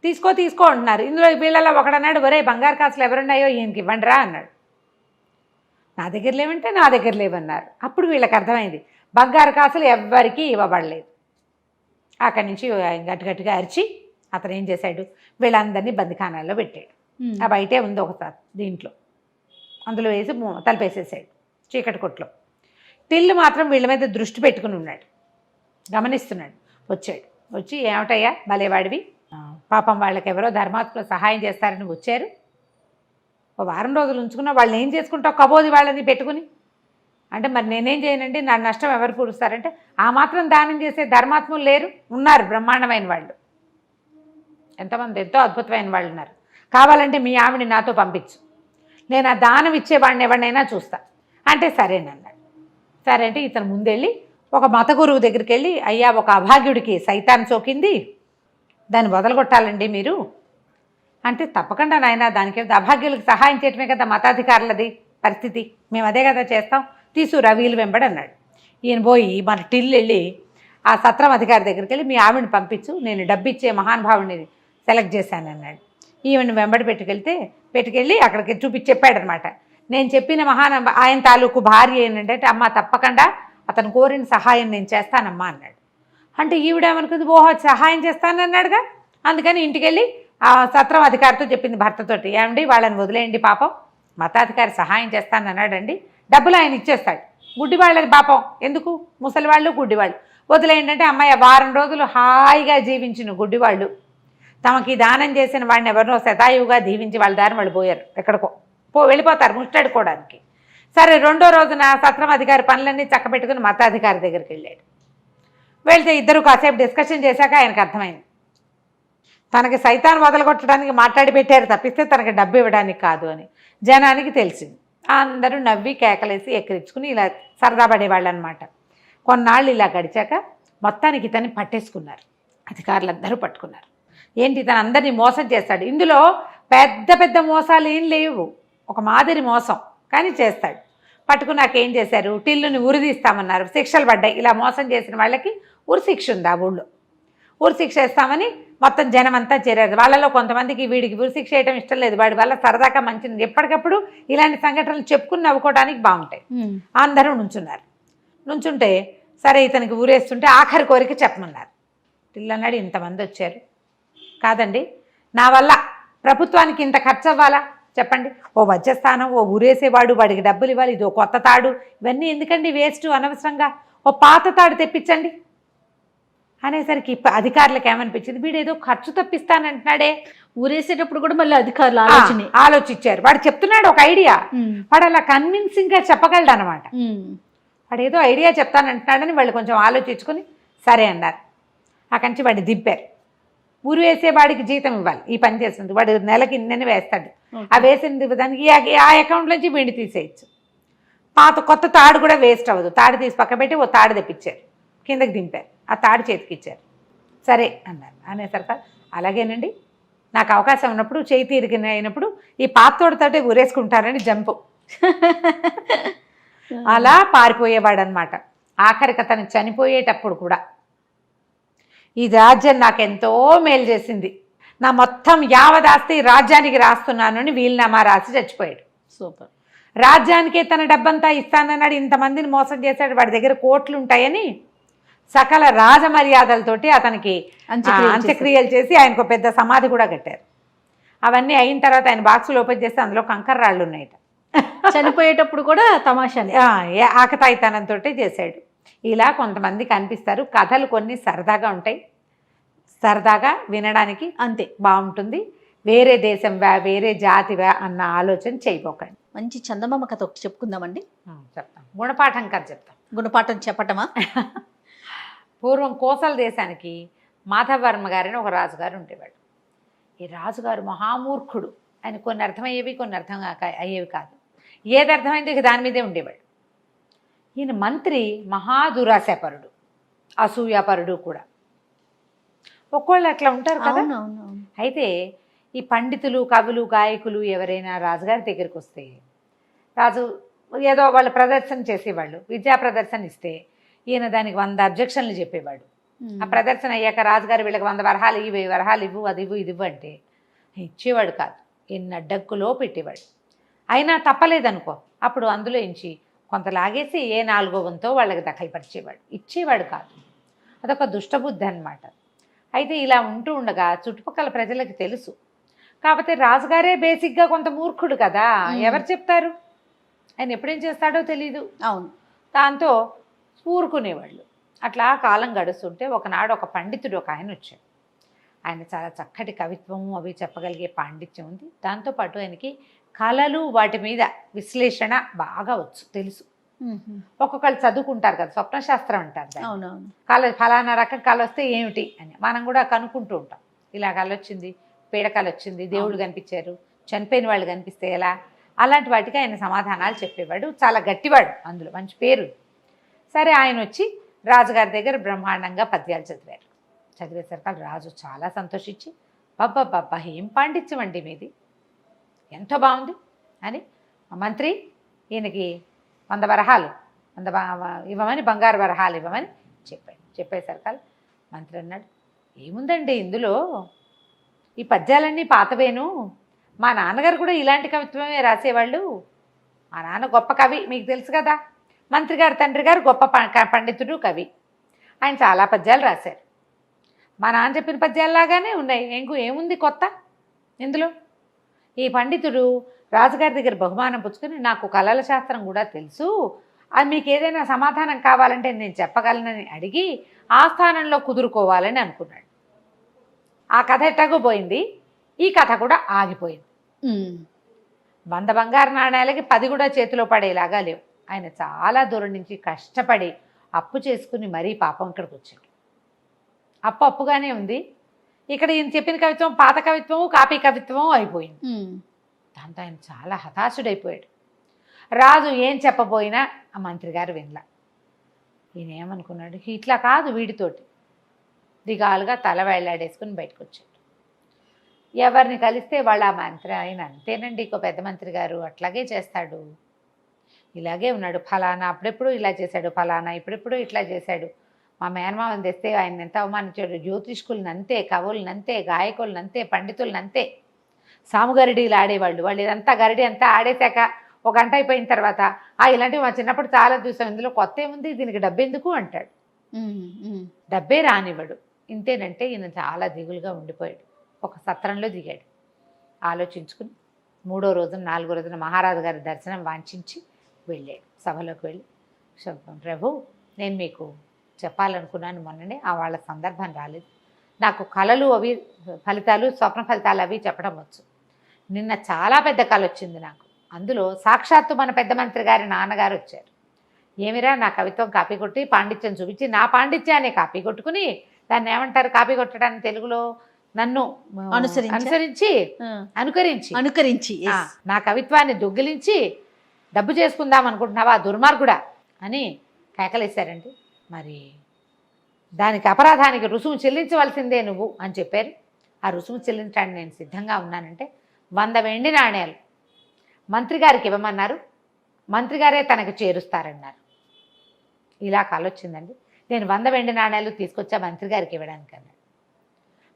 తీసుకో అంటున్నారు. ఇందులో వీళ్ళలో ఒకడన్నాడు, ఒరే బంగారు కాసులు ఎవరున్నాయో ఈయనకి ఇవ్వండిరా అన్నాడు. నా దగ్గర లేవంటే నా దగ్గర లేవన్నారు. అప్పుడు వీళ్ళకి అర్థమైంది బంగారు కాసులు ఎవ్వరికీ ఇవ్వబడలేదు. అక్కడి నుంచి గట్టిగా అరిచి అతను ఏం చేశాడు, వీళ్ళందరినీ బందిఖానాల్లో పెట్టాడు. ఆ బయటే ఉంది ఒక దీంట్లో, అందులో వేసి తలుపేసేసాడు చీకటి కొట్లో. టిల్లు మాత్రం వీళ్ళ మీద దృష్టి పెట్టుకుని ఉన్నాడు, గమనిస్తున్నాడు. వచ్చాడు, వచ్చి ఏమిటయ్యా భలేవాడివి, పాపం వాళ్ళకి ఎవరో ధర్మాత్మలో సహాయం చేస్తారని వచ్చారు, ఒక వారం రోజులు ఉంచుకున్నా వాళ్ళని ఏం చేసుకుంటావు కబోది వాళ్ళని పెట్టుకుని అంటే, మరి నేనేం చేయనండి, నా నష్టం ఎవరు పూడుస్తారంటే, ఆ మాత్రం దానం చేసే ధర్మాత్ములు లేరు, ఉన్నారు బ్రహ్మాండమైన వాళ్ళు, ఎంతమంది ఎంతో అద్భుతమైన వాళ్ళు ఉన్నారు. కావాలంటే మీ ఆవిడని నాతో పంపించు, నేను ఆ దానం ఇచ్చేవాడిని ఎవరినైనా చూస్తా అంటే సరేనన్నాడు. సరే అంటే ఇతను ముందెళ్ళి ఒక మత గురువు దగ్గరికి వెళ్ళి, అయ్యా ఒక అభాగ్యుడికి సైతాన్ సోకింది, దాన్ని వదలగొట్టాలండి మీరు అంటే, తప్పకుండా నాయన దానికి అభాగ్యులకు సహాయం చేయటమే కదా మతాధికారులది పరిస్థితి, మేము అదే కదా చేస్తాం, తీసుకురా వీలు వెంబడి అన్నాడు. ఈయన పోయి మన టిల్లు వెళ్ళి ఆ సత్రం అధికారి దగ్గరికి వెళ్ళి, మీ ఆవిడని పంపించు, నేను డబ్బిచ్చే మహానుభావుని సెలెక్ట్ చేశాను అన్నాడు. ఈవిని వెంబడి పెట్టుకెళ్ళి అక్కడికి చెప్పాడనమాట. నేను చెప్పిన ఆయన తాలూకు భార్య ఏంటంటే, అమ్మ తప్పకుండా అతను కోరిన సహాయం నేను చేస్తానమ్మా అన్నాడు. అంటే ఈవిడేమనుకుంది, ఓహో సహాయం చేస్తానన్నాడుగా, అందుకని ఇంటికి వెళ్ళి ఆ సత్రం అధికారితో చెప్పింది భర్తతోటి, ఏమండి వాళ్ళని వదిలేయండి, పాపం మతాధికారి సహాయం చేస్తానన్నాడండి, డబ్బులు ఆయన ఇచ్చేస్తాడు, గుడ్డివాళ్ళది పాపం ఎందుకు, ముసలివాళ్ళు గుడ్డివాళ్ళు వదిలేయండి అంటే, అమ్మాయి వారం రోజులు హాయిగా జీవించిన గుడ్డివాళ్ళు తమకి దానం చేసిన వాడిని ఎవరినో శతాయువుగా దీవించి వాళ్ళ దారిని వాళ్ళు పోయారు, ఎక్కడికో వెళ్ళిపోతారు ముష్టడుకోవడానికి. సరే రెండో రోజున సత్రం అధికారి పనులన్నీ చక్కబెట్టుకుని మతాధికారి దగ్గరికి వెళ్ళాడు. వెళ్తే ఇద్దరు కాసేపు డిస్కషన్ చేశాక ఆయనకు అర్థమైంది, తనకి సైతాన్ వదలగొట్టడానికి మాట్లాడి పెట్టారు తప్పిస్తే తనకి డబ్బు ఇవ్వడానికి కాదు అని జనానికి తెలిసింది. అందరూ నవ్వి కేకలేసి ఎక్కిరించుకుని ఇలా సరదా పడేవాళ్ళు అనమాట. కొన్నాళ్ళు ఇలా గడిచాక మొత్తానికి ఇతన్ని పట్టేసుకున్నారు, అధికారులందరూ పట్టుకున్నారు. ఏంటి, ఇతను అందరినీ మోసం చేస్తాడు. ఇందులో పెద్ద పెద్ద మోసాలు ఏం లేవు, ఒక మాదిరి మోసం కానీ చేస్తాడు. పట్టుకున్నాక ఏం చేశారు, టిల్లుని ఉరిదీస్తామన్నారు, శిక్షలు పడ్డాయి. ఇలా మోసం చేసిన వాళ్ళకి ఉరి శిక్ష ఉంది ఆ ఊళ్ళో. ఉరి శిక్ష వేస్తామని మొత్తం జనం అంతా చేరారు. వాళ్ళలో కొంతమందికి వీడికి ఉరి శిక్ష వేయడం ఇష్టం లేదు, వాడి వల్ల సరదాగా మంచిది, ఎప్పటికప్పుడు ఇలాంటి సంఘటనలు చెప్పుకుని నవ్వుకోవడానికి బాగుంటాయి. అందరూ నుంచుంటే సరే ఇతనికి ఊరేస్తుంటే ఆఖరి కోరిక చెప్పమన్నారు. టిల్లు అన్నాడు, ఇంతమంది వచ్చారు కాదండి, నా వల్ల ప్రభుత్వానికి ఇంత ఖర్చు అవ్వాలా చెప్పండి, ఓ వజ్రస్థానం, ఓ ఊరేసేవాడు, వాడికి డబ్బులు ఇవ్వాలి, ఇది ఓ కొత్త తాడు, ఇవన్నీ ఎందుకండి వేస్ట్ అనవసరంగా, ఓ పాత తాడు తెప్పించండి అనేసరికి అధికారులకు ఏమనిపించింది, వీడు ఏదో ఖర్చు తప్పిస్తానంటున్నాడే. ఊరేసేటప్పుడు కూడా మళ్ళీ అధికారులు ఆలోచించారు. వాడు చెప్తున్నాడు ఒక ఐడియా, వాడు అలా కన్విన్సింగ్ గా చెప్పగలడు అనమాట. వాడు ఏదో ఐడియా చెప్తానంటున్నాడని వాళ్ళు కొంచెం ఆలోచించుకొని సరే అన్నారు. అక్కడి నుంచి వాడిని దింపారు. ఊరు వేసేవాడికి జీతం ఇవ్వాలి, ఈ పని చేస్తుంది, వాడు నెలకి ఇన్నని వేస్తాడు. ఆ వేసిన దానికి ఆ అకౌంట్ నుంచి వీడిని తీసేయచ్చు. కొత్త తాడు కూడా వేస్ట్ అవ్వదు. తాడు తీసి పక్క పెట్టి ఓ తాడు తెప్పించారు, కిందకి దింపారు, ఆ తాడు చేతికి ఇచ్చారు. సరే అన్నారు. అనేసరికి అలాగేనండి, నాకు అవకాశం ఉన్నప్పుడు చేయి తీరిగిన అయినప్పుడు ఈ పాతోడితోటే ఊరేసుకుంటారని జంపు. అలా పారిపోయేవాడు అనమాట. ఆఖరికి అతను చనిపోయేటప్పుడు కూడా ఈ రాజ్యం నాకెంతో మేలు చేసింది, నా మొత్తం యావదాస్తి రాజ్యానికి రాస్తున్నాను అని వీలునామా రాసి చచ్చిపోయాడు. సూపర్. రాజ్యానికే తన డబ్బంతా ఇస్తానన్నాడు, ఇంతమందిని మోసం చేశాడు, వాడి దగ్గర కోట్లు ఉంటాయని సకల రాజమర్యాదలతోటి అతనికి అంత్యక్రియలు చేసి ఆయనకు పెద్ద సమాధి కూడా కట్టారు. అవన్నీ అయిన తర్వాత ఆయన బాక్సులు ఓపెన్ చేస్తే అందులో కంకర రాళ్ళు ఉన్నాయట. చనిపోయేటప్పుడు కూడా తమాషానే, ఆకతాయితనంతో చేశాడు. ఇలా కొంతమంది కనిపిస్తారు. కథలు కొన్ని సరదాగా ఉంటాయి, సరదాగా వినడానికి అంతే బాగుంటుంది. వేరే దేశం వేరే జాతివా అన్న ఆలోచన చేయబోకండి. మంచి చందమామ కథ ఒకటి చెప్పుకుందామండి. చెప్తాం, గుణపాఠం కథ చెప్తాం. గుణపాఠం చెప్పటమా? పూర్వం కోసల దేశానికి మాధవర్మ గారిని ఒక రాజుగారు ఉండేవాడు. ఈ రాజుగారు మహామూర్ఖుడు. ఆయన కొన్ని అర్థమయ్యేవి, కొన్ని అర్థం అయ్యేవి కాదు. ఏది అర్థమైంది ఇక దాని మీదే ఉండేవాడు. ఈయన మంత్రి మహాదురాశాపరుడు, అసూయాపరుడు కూడా. ఒక్కోళ్ళు అట్లా ఉంటారు కదా. అయితే ఈ పండితులు, కవులు, గాయకులు ఎవరైనా రాజుగారి దగ్గరికి వస్తే రాజు ఏదో వాళ్ళు ప్రదర్శన చేసేవాళ్ళు, విద్యా ప్రదర్శన ఇస్తే ఈయన దానికి 100 అబ్జెక్షన్లు చెప్పేవాడు. ఆ ప్రదర్శన అయ్యాక రాజుగారు వీళ్ళకి 100 వరహాలు ఇవి, 1000 వరహాలు ఇవ్వు, అది ఇవ్వు, ఇది ఇవ్వు అంటే ఇచ్చేవాడు కాదు. ఎన్ని అడ్డంకులో పెట్టేవాడు. అయినా తప్పలేదనుకో, అప్పుడు అందులో ఇంచి కొంత లాగేసి ఏ 4వ వంతో వాళ్ళకి దఖలుపరిచేవాడు, ఇచ్చేవాడు కాదు. అదొక దుష్టబుద్ధి అన్నమాట. అయితే ఇలా ఉంటూ ఉండగా చుట్టుపక్కల ప్రజలకు తెలుసు. కాకపోతే రాజుగారే బేసిక్గా కొంత మూర్ఖుడు కదా, ఎవరు చెప్తారు, ఆయన ఎప్పుడేం చేస్తాడో తెలీదు. అవును. దాంతో ఊరుకునేవాళ్ళు. అట్లా కాలం గడుస్తుంటే ఒకనాడు ఒక పండితుడు ఒక ఆయన వచ్చాడు. ఆయన చాలా చక్కటి కవిత్వము అవి చెప్పగలిగే పాండిత్యం ఉంది. దాంతోపాటు ఆయనకి కళలు, వాటి మీద విశ్లేషణ బాగా తెలుసు. ఒక్కొక్కళ్ళు చదువుకుంటారు కదా, స్వప్నశాస్త్రం అంటారు. కళ ఫలానా రకం కళ వస్తే ఏమిటి అని మనం కూడా కనుక్కుంటూ ఉంటాం. ఇలా కళ వచ్చింది, పీడకళ వచ్చింది, దేవుళ్ళు కనిపించారు, చనిపోయిన వాళ్ళు కనిపిస్తే ఎలా, అలాంటి వాటికి ఆయన సమాధానాలు చెప్పేవాడు. చాలా గట్టివాడు, అందులో మంచి పేరు. సరే ఆయన వచ్చి రాజుగారి దగ్గర బ్రహ్మాండంగా పద్యాలు చదివారు. చదివేసరికి రాజు చాలా సంతోషించి, బాబ్బా ఏం పాండిత్యం అండి మీది, ఎంతో బాగుంది అని మంత్రి ఈయనకి 100 వరహాలు ఇవ్వమని, బంగారు వరహాలు ఇవ్వమని చెప్పేసరికి మంత్రి అన్నాడు, ఏముందండి ఇందులో, ఈ పద్యాలన్నీ పాతవేను, మా నాన్నగారు కూడా ఇలాంటి కవిత్వమే రాసేవాళ్ళు, మా నాన్న గొప్ప కవి మీకు తెలుసు కదా, మంత్రి గారు తండ్రి గారు గొప్ప పండితుడు, కవి, ఆయన చాలా పద్యాలు రాశారు, మా నాన్న చెప్పిన పద్యాల్లాగానే ఉన్నాయి, ఏముంది కొత్త ఇందులో. ఈ పండితుడు రాజుగారి దగ్గర బహుమానం పుచ్చుకొని నాకు కళల శాస్త్రం కూడా తెలుసు, అది మీకు ఏదైనా సమాధానం కావాలంటే నేను చెప్పగలనని అడిగి ఆ స్థానంలో కుదురుకోవాలని అనుకున్నాడు. ఆ కథ ఎట్టాగో పోయింది, ఈ కథ కూడా ఆగిపోయింది. 100 బంగారు నాణ్యాలకి 10 కూడా చేతిలో పడేలాగా లేవు. ఆయన చాలా దూరం నుంచి కష్టపడి అప్పు చేసుకుని మరీ పాపం ఇక్కడికి వచ్చాడు. అప్పుగానే ఉంది. ఇక్కడ ఈయన చెప్పిన కవిత్వం పాత కవిత్వము, కాపీ కవిత్వము అయిపోయింది. దాంతో ఆయన చాలా హతాశుడైపోయాడు. రాజు ఏం చెప్పబోయినా ఆ మంత్రి గారు వినలా. ఈయన ఏమనుకున్నాడు, ఇట్లా కాదు వీడితోటి దిగాలుగా తల వేళ్లాడేసుకుని బయటకు వచ్చాడు. ఎవరిని కలిస్తే వాళ్ళ ఆ మంత్రి ఆయన అంతేనండి, ఇంకో పెద్ద మంత్రి గారు అట్లాగే చేస్తాడు, ఇలాగే ఉన్నాడు, ఫలానా అప్పుడెప్పుడు ఇలా చేశాడు, ఫలానా ఇప్పుడెప్పుడు ఇట్లా చేశాడు, మా మేనమామని తెస్తే ఆయన ఎంత అవమానించాడు, జ్యోతిష్కులను అంతే, కవులను అంతే, గాయకులను అంతే, పండితులను అంతే, సాముగరిడీలు ఆడేవాళ్ళు, వాళ్ళు ఇదంతా గరిడి అంతా ఆడేశాక ఒక గంట అయిపోయిన తర్వాత ఇలాంటివి మా చిన్నప్పుడు చాలా చూసాం, ఇందులో కొత్త ఏముంది, దీనికి డబ్బెందుకు అంటాడు. డబ్బే రానివ్వడు. ఇంతేనంటే ఈయన చాలా దిగులుగా ఉండిపోయాడు. ఒక సత్రంలో దిగాడు. ఆలోచించుకుని 3వ రోజున 4వ రోజున మహారాజు గారి దర్శనం వాంఛించి వెళ్ళాడు. సభలోకి వెళ్ళి, ప్రభు నేను మీకు చెప్పాలనుకున్నాను, మొన్ననే వాళ్ళ సందర్భం రాలేదు, నాకు కళలు అవి ఫలితాలు, స్వప్న ఫలితాలు అవి చెప్పడం వచ్చు. నిన్న చాలా పెద్ద కళ వచ్చింది నాకు. అందులో సాక్షాత్తు మన పెద్ద మంత్రి గారి నాన్నగారు వచ్చారు. ఏమిరా, నా కవిత్వం కాపీ కొట్టి పాండిత్యం చూపించి నా పాండిత్యాన్ని కాపీ కొట్టుకుని, దాన్ని ఏమంటారు కాపీ కొట్టడానికి తెలుగులో, నన్ను అనుకరించి నా కవిత్వాన్ని దొంగిలించి డబ్బు చేసుకుందాం అనుకుంటున్నావా దుర్మార్గుడా అని కేకలేశారండి. మరి దానికి అపరాధానికి రుసుము చెల్లించవలసిందే నువ్వు అని చెప్పారు. ఆ రుసుము చెల్లించడానికి నేను సిద్ధంగా ఉన్నానంటే 100 వెండి నాణేలు మంత్రి గారికి ఇవ్వమన్నారు, మంత్రి గారే తనకు చేరుస్తారన్నారు. ఇలా కాలొచ్చిందండి. నేను 100 వెండి నాణేలు తీసుకొచ్చా మంత్రి గారికి ఇవ్వడానికి అన్నాడు.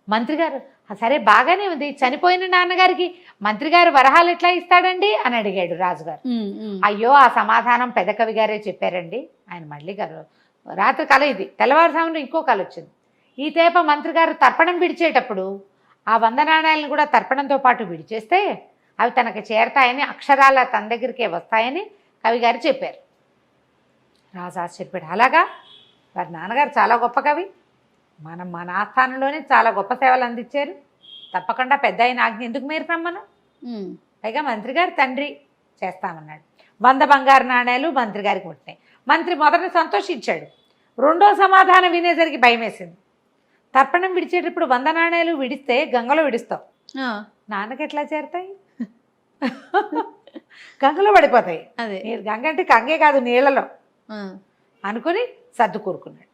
మంత్రి గారు సరే బాగానే ఉంది, చనిపోయిన నాన్నగారికి మంత్రి గారు వరహాలు ఎట్లా ఇస్తాడండి అని అడిగాడు రాజుగారు. అయ్యో ఆ సమాధానం పెద్ద కవి గారే చెప్పారండి. ఆయన మళ్ళీ గారు రాత్రి కళ ఇది, తెల్లవారుజామున ఇంకో కళ వచ్చింది. ఈ తేప మంత్రి గారు తర్పణం విడిచేటప్పుడు ఆ 100 నాణేలను కూడా తర్పణంతో పాటు విడిచేస్తే అవి తనకు చేరతాయని, అక్షరాల తన దగ్గరికే వస్తాయని కవిగారు చెప్పారు. రాజు ఆశ్చర్యపోయాడు. అలాగా, వారి నాన్నగారు చాలా గొప్ప కవి, మన ఆస్థానంలోనే చాలా గొప్ప సేవలు అందించారు, తప్పకుండా పెద్ద అయిన ఆజ్ఞ ఎందుకు మీరుతాం మనం, పైగా మంత్రి గారు తండ్రి, చేస్తామన్నాడు. 100 బంగారు నాణేలు మంత్రి గారికి ముట్టినాయి. మంత్రి మొదట సంతోషించాడు, రెండో సమాధానం వినేసరికి భయం వేసింది. తర్పణం విడిచేటప్పుడు 100 నాణేలు విడిస్తే గంగలో విడుస్తావు, నాన్నకి ఎట్లా చేరుతాయి, గంగలో పడిపోతాయి. అదే గంగ అంటే కంగే కాదు, నీళ్ళలో అనుకుని సర్దు కూరుకున్నాడు.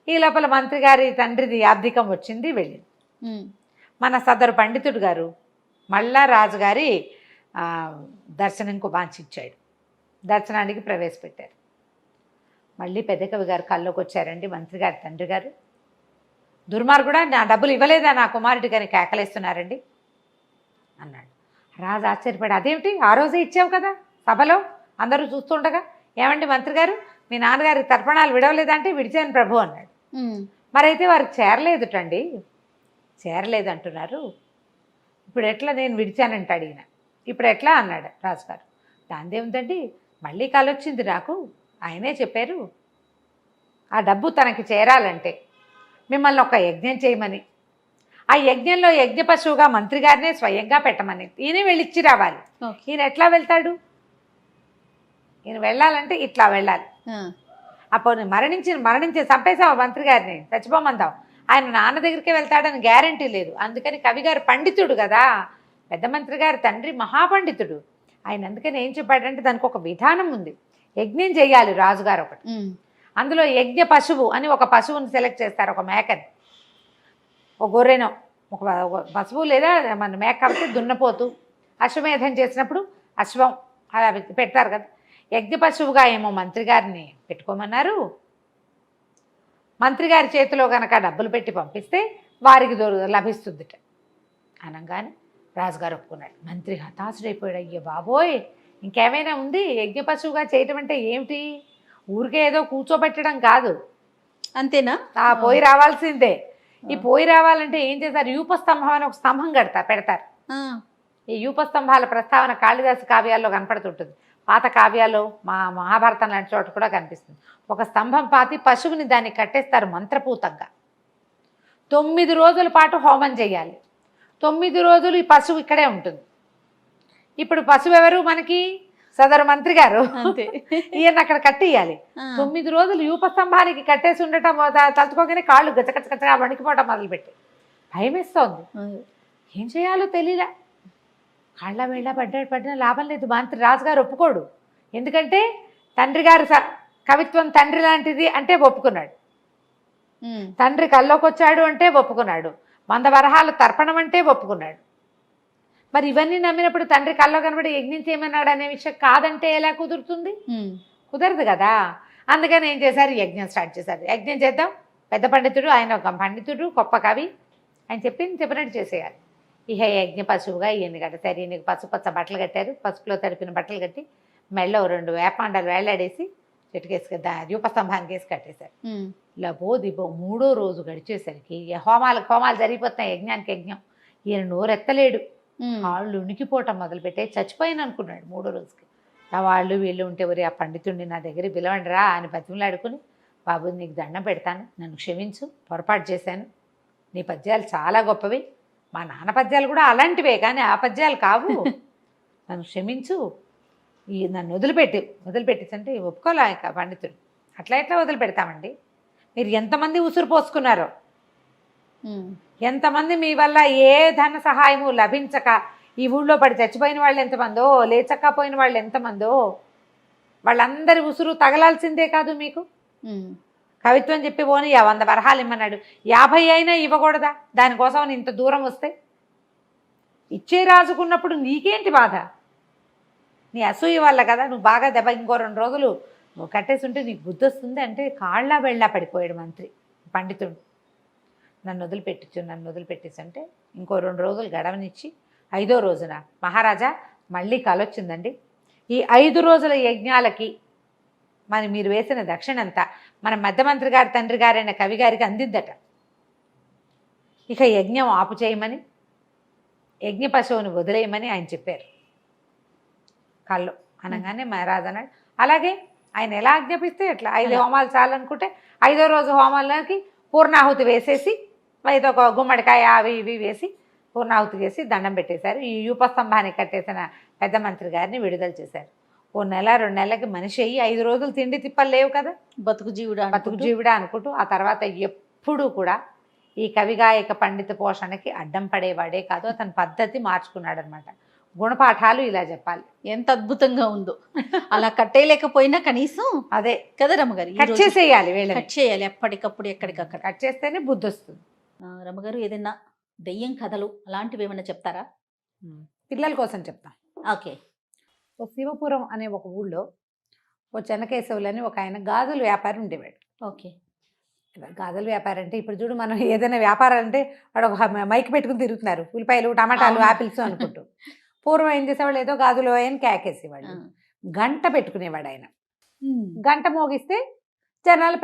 ఈ లోపల మంత్రి గారి తండ్రిది ఆర్థికం వచ్చింది, వెళ్ళింది. మన సదరు పండితుడు గారు మళ్ళా రాజుగారి దర్శనంకు వాంఛించాడు. దర్శనానికి ప్రవేశపెట్టారు. మళ్ళీ పెద్ద కవి గారు కల్లోకి వచ్చారండి మంత్రి గారి తండ్రి గారు. దుర్మార్గుడా, నా డబ్బులు ఇవ్వలేదా నా కుమారుడి గారిని కేకలేస్తున్నారండి అన్నాడు. రాజు ఆశ్చర్యపడి, అదేమిటి ఆ రోజే ఇచ్చావు కదా సభలో అందరూ చూస్తుండగా, ఏమండి మంత్రి గారు మీ నాన్నగారి తర్పణాలు విడవలేదంటే విడిచాను ప్రభు అన్నాడు. మరైతే వారికి చేరలేదుటండి, చేరలేదు అంటున్నారు, ఇప్పుడు ఎట్లా నేను విడిచానంటే అడిగిన, ఇప్పుడు ఎట్లా అన్నాడు రాజుగారు. దాందేముందండి, మళ్ళీ కాలొచ్చింది నాకు, ఆయనే చెప్పారు ఆ డబ్బు తనకి చేరాలంటే మిమ్మల్ని ఒక యజ్ఞం చేయమని, ఆ యజ్ఞంలో యజ్ఞ పశువుగా మంత్రి గారినే స్వయంగా పెట్టమని, ఈయన వెళ్ళిచ్చి రావాలి. ఈయన ఎట్లా వెళ్తాడు, ఈయన వెళ్ళాలంటే ఇట్లా వెళ్ళాలి. అప్పుడు మరణించి చంపేసావు మంత్రి గారిని, చచ్చిపోమందావు, ఆయన నాన్న దగ్గరికే వెళ్తాడని గ్యారంటీ లేదు. అందుకని కవిగారు పండితుడు కదా, పెద్ద మంత్రి గారి తండ్రి మహాపండితుడు, ఆయన అందుకని ఏం చెప్పాడంటే దానికి ఒక విధానం ఉంది, యజ్ఞం చేయాలి రాజుగారు ఒకటి, అందులో యజ్ఞ పశువు అని ఒక పశువుని సెలెక్ట్ చేస్తారు, ఒక మేకని, ఒక గొర్రెనో, ఒక పశువు లేదా మన మేక కాబట్టి దున్నపోతు, అశ్వమేధం చేసినప్పుడు అశ్వం అలా పెడతారు కదా, యజ్ఞ పశువుగా ఏమో మంత్రి గారిని పెట్టుకోమన్నారు. మంత్రి గారి చేతిలో కనుక డబ్బులు పెట్టి పంపిస్తే వారికి లభిస్తుందిట అనగానే రాజుగారు ఒప్పుకున్నాడు. మంత్రి హతాశుడైపోయాడు. అయ్యో బాబోయ్, ఇంకేమైనా ఉంది, యజ్ఞ పశువుగా చేయటం అంటే ఏమిటి, ఊరికే ఏదో కూర్చోబెట్టడం కాదు, అంతేనా, పోయి రావాల్సిందే. ఈ పోయి రావాలంటే ఏం చేస్తారు, యూపస్తంభం అని ఒక స్తంభం పెడతారు. ఈ యూపస్తంభాల ప్రస్తావన కాళిదాసు కావ్యాల్లో కనపడుతుంటుంది, పాత కావ్యాల్లో మహాభారతం లాంటి చోట కూడా కనిపిస్తుంది. ఒక స్తంభం పాతి పశువుని దాన్ని కట్టేస్తారు మంత్రపూతంగా. 9 రోజుల పాటు హోమం చేయాలి. 9 రోజులు ఈ పశువు ఇక్కడే ఉంటుంది. ఇప్పుడు పశువు ఎవరు మనకి, సదరు మంత్రి గారు, ఈయన అక్కడ కట్టేయాలి. 9 రోజులు యూపస్తంభానికి కట్టేసి ఉండటం తలుచుకోగానే కాళ్ళు గచ్చగచ్చగచ్చగా వణికిపోవటం మొదలుపెట్టి భయం వేస్తోంది. ఏం చేయాలో తెలియలే. కాళ్ళ వేళ్ళ పడ్డా లాభం లేదు. మంత్రి రాజుగారు ఒప్పుకోడు, ఎందుకంటే తండ్రి గారు కవిత్వం తండ్రి లాంటిది అంటే ఒప్పుకున్నాడు. తండ్రి కల్లోకి వచ్చాడు అంటే ఒప్పుకున్నాడు. 100 వరహాలు తర్పణం అంటే ఒప్పుకున్నాడు. మరి ఇవన్నీ నమ్మినప్పుడు తండ్రి కల్లో కనబడి యజ్ఞం చేయమన్నాడు అనే విషయం కాదంటే ఎలా కుదురుతుంది? కుదరదు కదా. అందుకని ఏం చేశారు, యజ్ఞం స్టార్ట్ చేశారు. యజ్ఞం చేద్దాం, పెద్ద పండితుడు, ఆయన ఒక పండితుడు, గొప్ప కవి, ఆయన చెప్పినట్టు చేసేయాలి. ఇహ యజ్ఞ పశువుగా ఈయన కట్టారు. ఈయనకి పసుపచ్చ బట్టలు కట్టారు, పసుపులో తడిపిన బట్టలు కట్టి మెళ్ళో 2 వేపాండాలు వేలాడేసి చెట్టుకేసి దీపస్తంభానికి వేసి కట్టేశారు. లబో దిబో 3వ రోజు గడిచేసరికి హోమాలు జరిగిపోతున్నాయి, యజ్ఞానికి యజ్ఞం. ఈయన నోరెత్తలేడు, వాళ్ళు ఉనికిపోవటం మొదలుపెట్టే చచ్చిపోయాను అనుకున్నాడు 3వ రోజుకి. ఆ వాళ్ళు వీళ్ళు ఉంటే ఎవరి ఆ పండితుడిని నా దగ్గర పిలవండి రా అని బతిమలాడుకుని, బాబు నీకు దండం పెడతాను, నన్ను క్షమించు, పొరపాటు చేశాను, నీ పద్యాలు చాలా గొప్పవి, మా నాన్న పద్యాలు కూడా అలాంటివే కానీ ఆ పద్యాలు కావు, నన్ను క్షమించు, నన్ను వదిలిపెట్టేసంటే ఒప్పుకోలే ఇక పండితుడు. ఎట్లా వదిలిపెడతామండి? మీరు ఎంతమంది ఉసురు పోసుకున్నారో, ఎంతమంది మీ వల్ల ఏ ధన సహాయము లభించక ఈ ఊళ్ళో పడి చచ్చిపోయిన వాళ్ళు ఎంతమందో, లేచక్కపోయిన వాళ్ళు ఎంతమందో, వాళ్ళందరి ఉసురు తగలాల్సిందే కాదు మీకు. కవిత్వం చెప్పి పోని 100 వరహాలు ఇమ్మన్నాడు, 50 అయినా ఇవ్వకూడదా? దానికోసం ఇంత దూరం వస్తే ఇచ్చే రాజుకున్నప్పుడు నీకేంటి బాధ? నీ అసూయ వల్ల కదా, నువ్వు బాగా దెబ్బ ఇంకో 2 రోజులు నువ్వు కట్టేసి ఉంటే నీకు బుద్ధి వస్తుంది అంటే కాళ్ళ వెళ్ళా పడిపోయాడు మంత్రి పండితుడు. నన్ను వదిలిపెట్టేసి అంటే ఇంకో 2 రోజులు గడవనిచ్చి 5వ రోజున మహారాజా మళ్ళీ కలొచ్చిందండి, ఈ 5 రోజుల యజ్ఞాలకి మీరు వేసిన దక్షిణ అంతా మన మధ్యమంత్రి గారి తండ్రి గారైన కవి గారికి అందిద్దట. ఇక యజ్ఞం ఆపు చేయమని, యజ్ఞ పశువుని వదిలేయమని ఆయన చెప్పారు కళ్ళు అనగానే మహారాజు అన్నాడు, అలాగే ఆయన ఎలా ఆజ్ఞాపిస్తే ఎట్లా 5 హోమాలు చాలనుకుంటే 5వ రోజు హోమాలకి పూర్ణాహుతి వేసేసి ఏదో ఒక గుమ్మడికాయ అవి ఇవి వేసి పూర్ణాహుతి చేసి దండం పెట్టేశారు. ఈ యూపస్తంభాన్ని కట్టేసిన పెద్ద మంత్రి గారిని విడుదల చేశారు. 1 నెల 2 నెలలకి మనిషి అయ్యి 5 రోజులు తిండి తిప్పలు లేవు కదా, బతుకు జీవుడా అనుకుంటూ ఆ తర్వాత ఎప్పుడూ కూడా ఈ కవిగాయక పండిత పోషణకి అడ్డం పడేవాడే కాదు, అతని పద్ధతి మార్చుకున్నాడు అనమాట. గుణపాఠాలు ఇలా చెప్పాలి. ఎంత అద్భుతంగా ఉందో. అలా కట్టేయలేకపోయినా కనీసం అదే కదా రమ్మగారు, కట్ చేసేయాలి, కట్ చేయాలి ఎప్పటికప్పుడు, ఎక్కడికక్కడ కట్ చేస్తేనే బుద్ధి వస్తుంది. రమ్మగారు ఏదైనా దెయ్యం కథలు అలాంటివి ఏమైనా చెప్తారా? పిల్లల కోసం చెప్తాం. ఓకే. ఓ శివపురం అనే ఒక ఊళ్ళో ఓ చెన్నకేశవులని ఒక ఆయన గాజుల వ్యాపారి ఉండేవాడు. ఓకే. గాజుల వ్యాపారం అంటే ఇప్పుడు చూడు, మనం ఏదైనా వ్యాపారం అంటే వాడు ఒక మైక్ పెట్టుకుని తిరుగుతున్నారు, ఉల్లిపాయలు టమాటాలు ఆపిల్స్ అనుకుంటూ. పూర్వం ఏం చేసేవాళ్ళు, ఏదో గాజులు ఆయన కేకేసేవాడు, గంట పెట్టుకునేవాడు ఆయన. గంట మోగిస్తే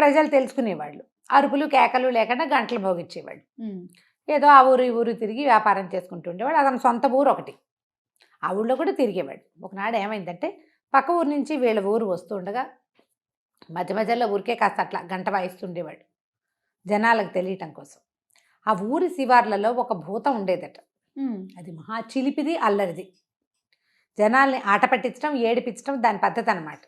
ప్రజలు తెలుసుకునేవాళ్ళు, అరుపులు కేకలు లేకుండా గంటలు మోగించేవాడు. ఏదో ఆ ఊరు ఈ ఊరు తిరిగి వ్యాపారం చేసుకుంటూ ఉండేవాడు. అతని సొంత ఊరు ఒకటి, ఆ ఊళ్ళో కూడా తిరిగేవాడు. ఒకనాడు ఏమైందంటే పక్క ఊరు నుంచి వీళ్ళ ఊరు వస్తూ ఉండగా మధ్యలో ఊరికే కాస్త అట్లా గంట వాయిస్తుండేవాడు జనాలకు తెలియటం కోసం. ఆ ఊరి శివార్లలో ఒక భూతం ఉండేదట. అది మహా చిలిపిది, అల్లరిది, జనాల్ని ఆట పట్టించడం, ఏడిపించడం దాని పద్ధతి అన్నమాట.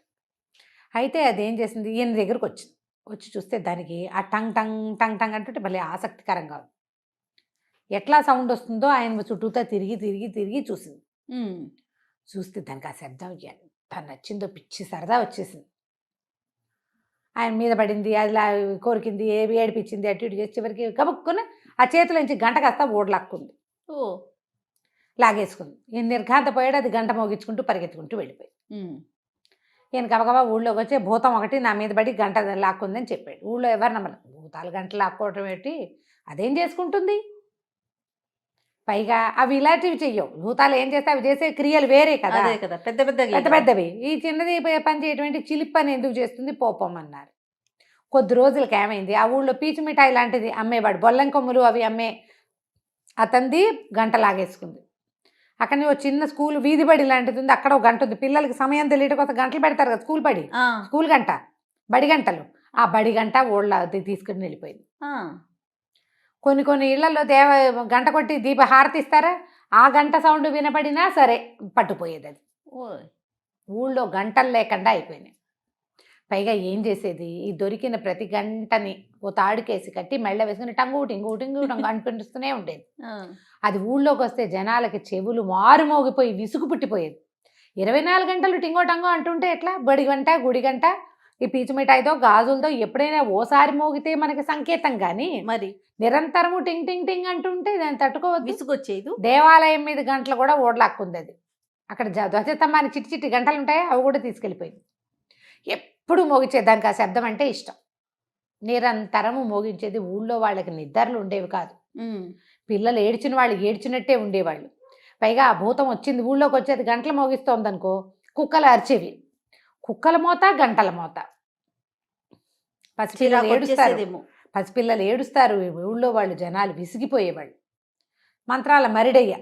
అయితే అదేం చేసింది, ఈయన దగ్గరకు వచ్చి చూస్తే దానికి ఆ టంగ్ టంగ్ టంగ్ టంగ్ అంటుంటే భలే ఆసక్తికరంగా ఎట్లా సౌండ్ వస్తుందో ఆయన చుట్టూతా తిరిగి చూసింది. చూస్తే దానికి ఆ శబ్దం ఎంత నచ్చిందో, పిచ్చి సరదా వచ్చేసింది. ఆయన మీద పడింది, అదిలా కోరికింది, ఏడిపించింది, అటు ఇటు చేసి చివరికి గబుక్కుని ఆ చేతిలోంచి గంట కాస్త ఓడలాక్కుంది, లాగేసుకుంది. ఈయన నిర్ఘాంతపోయాడు, అది గంట మోగించుకుంటూ పరిగెత్తుకుంటూ వెళ్ళిపోయి. ఈయన గబగబా ఊళ్ళోకి వచ్చే భూతం ఒకటి నా మీద పడి గంట లాక్కుందని చెప్పాడు. ఊళ్ళో ఎవరు నమ్మరు, భూతాలు గంటలు లాక్కోవటం ఏంటి, అదేం చేసుకుంటుంది, పైగా అవి ఇలాంటివి చెయ్యవు, భూతాలు ఏం చేస్తే అవి చేసే క్రియలు వేరే కదా, పెద్దవి. ఈ చిన్నది పని చేయటువంటి చిలిప్ పని ఎందుకు చేస్తుంది, పోపమ్మన్నారు. కొద్ది రోజులకి ఏమైంది, ఆ ఊళ్ళో పీచు మిఠాయి లాంటిది అమ్మేవాడు, బొల్లం కొమ్ములు అవి అమ్మే అతనిది గంట లాగేసుకుంది. అక్కడి ఓ చిన్న స్కూల్ వీధి బడి లాంటిది ఉంది, అక్కడ ఒక గంట ఉంది. పిల్లలకి సమయం తెలియటం కోసం గంటలు పెడతారు కదా, స్కూల్ గంట, బడి గంటలు, ఆ బడి గంట ఊళ్ళో తీసుకుని వెళ్ళిపోయింది. కొన్ని ఇళ్లలో గంట కొట్టి దీప హారతి ఇస్తారా, ఆ గంట సౌండ్ వినపడినా సరే పట్టుపోయేది. అది ఊళ్ళో గంటలు లేకుండా అయిపోయినాయి. పైగా ఏం చేసేది, ఈ దొరికిన ప్రతి గంటని ఓ తాడుకేసి కట్టి మెళ్ళ వేసుకుని టంగు టింగు టింగు టంగు అనిపిస్తూనే ఉండేది. అది ఊళ్ళోకి వస్తే జనాలకి చెవులు మారుమోగిపోయి విసుగు పుట్టిపోయేది. 24 గంటలు టింగో టంగో అంటుంటే ఎట్లా, బడి గంట గుడి గంట ఈ పీచు మిఠాయితో గాజులతో ఎప్పుడైనా ఓసారి మోగితే మనకి సంకేతం కానీ మరి నిరంతరము టింగ్ టింగ్ టింగ్ అంటుంటే దాన్ని తట్టుకోవద్దు. విసుగొచ్చేది. దేవాలయం మీద గంటలు కూడా ఓడలాక్కుంది అది. అక్కడ ధ్వజస్తంభానికి చిట్టి చిట్టి గంటలు ఉంటాయి, అవి కూడా తీసుకెళ్ళిపోయింది. ఎప్పుడు మోగించేది, దానికి ఆ శబ్దం అంటే ఇష్టం. నిరంతరము మోగించేది. ఊళ్ళో వాళ్ళకి నిద్రలు ఉండేవి కాదు. పిల్లలు ఏడ్చిన వాళ్ళు ఏడ్చినట్టే ఉండేవాళ్ళు. పైగా ఆ భూతం వచ్చింది ఊళ్ళోకి వచ్చేది, గంటలు మోగిస్తోంది అనుకో, కుక్కలు అరిచేవి. కుక్కల మోత, గంటల మోత. పసిపిల్లలు ఏడుస్తారు, పసిపిల్లలు ఏడుస్తారు. ఊళ్ళో వాళ్ళు జనాలు విసిగిపోయేవాళ్ళు. మంత్రాల మరిడయ్య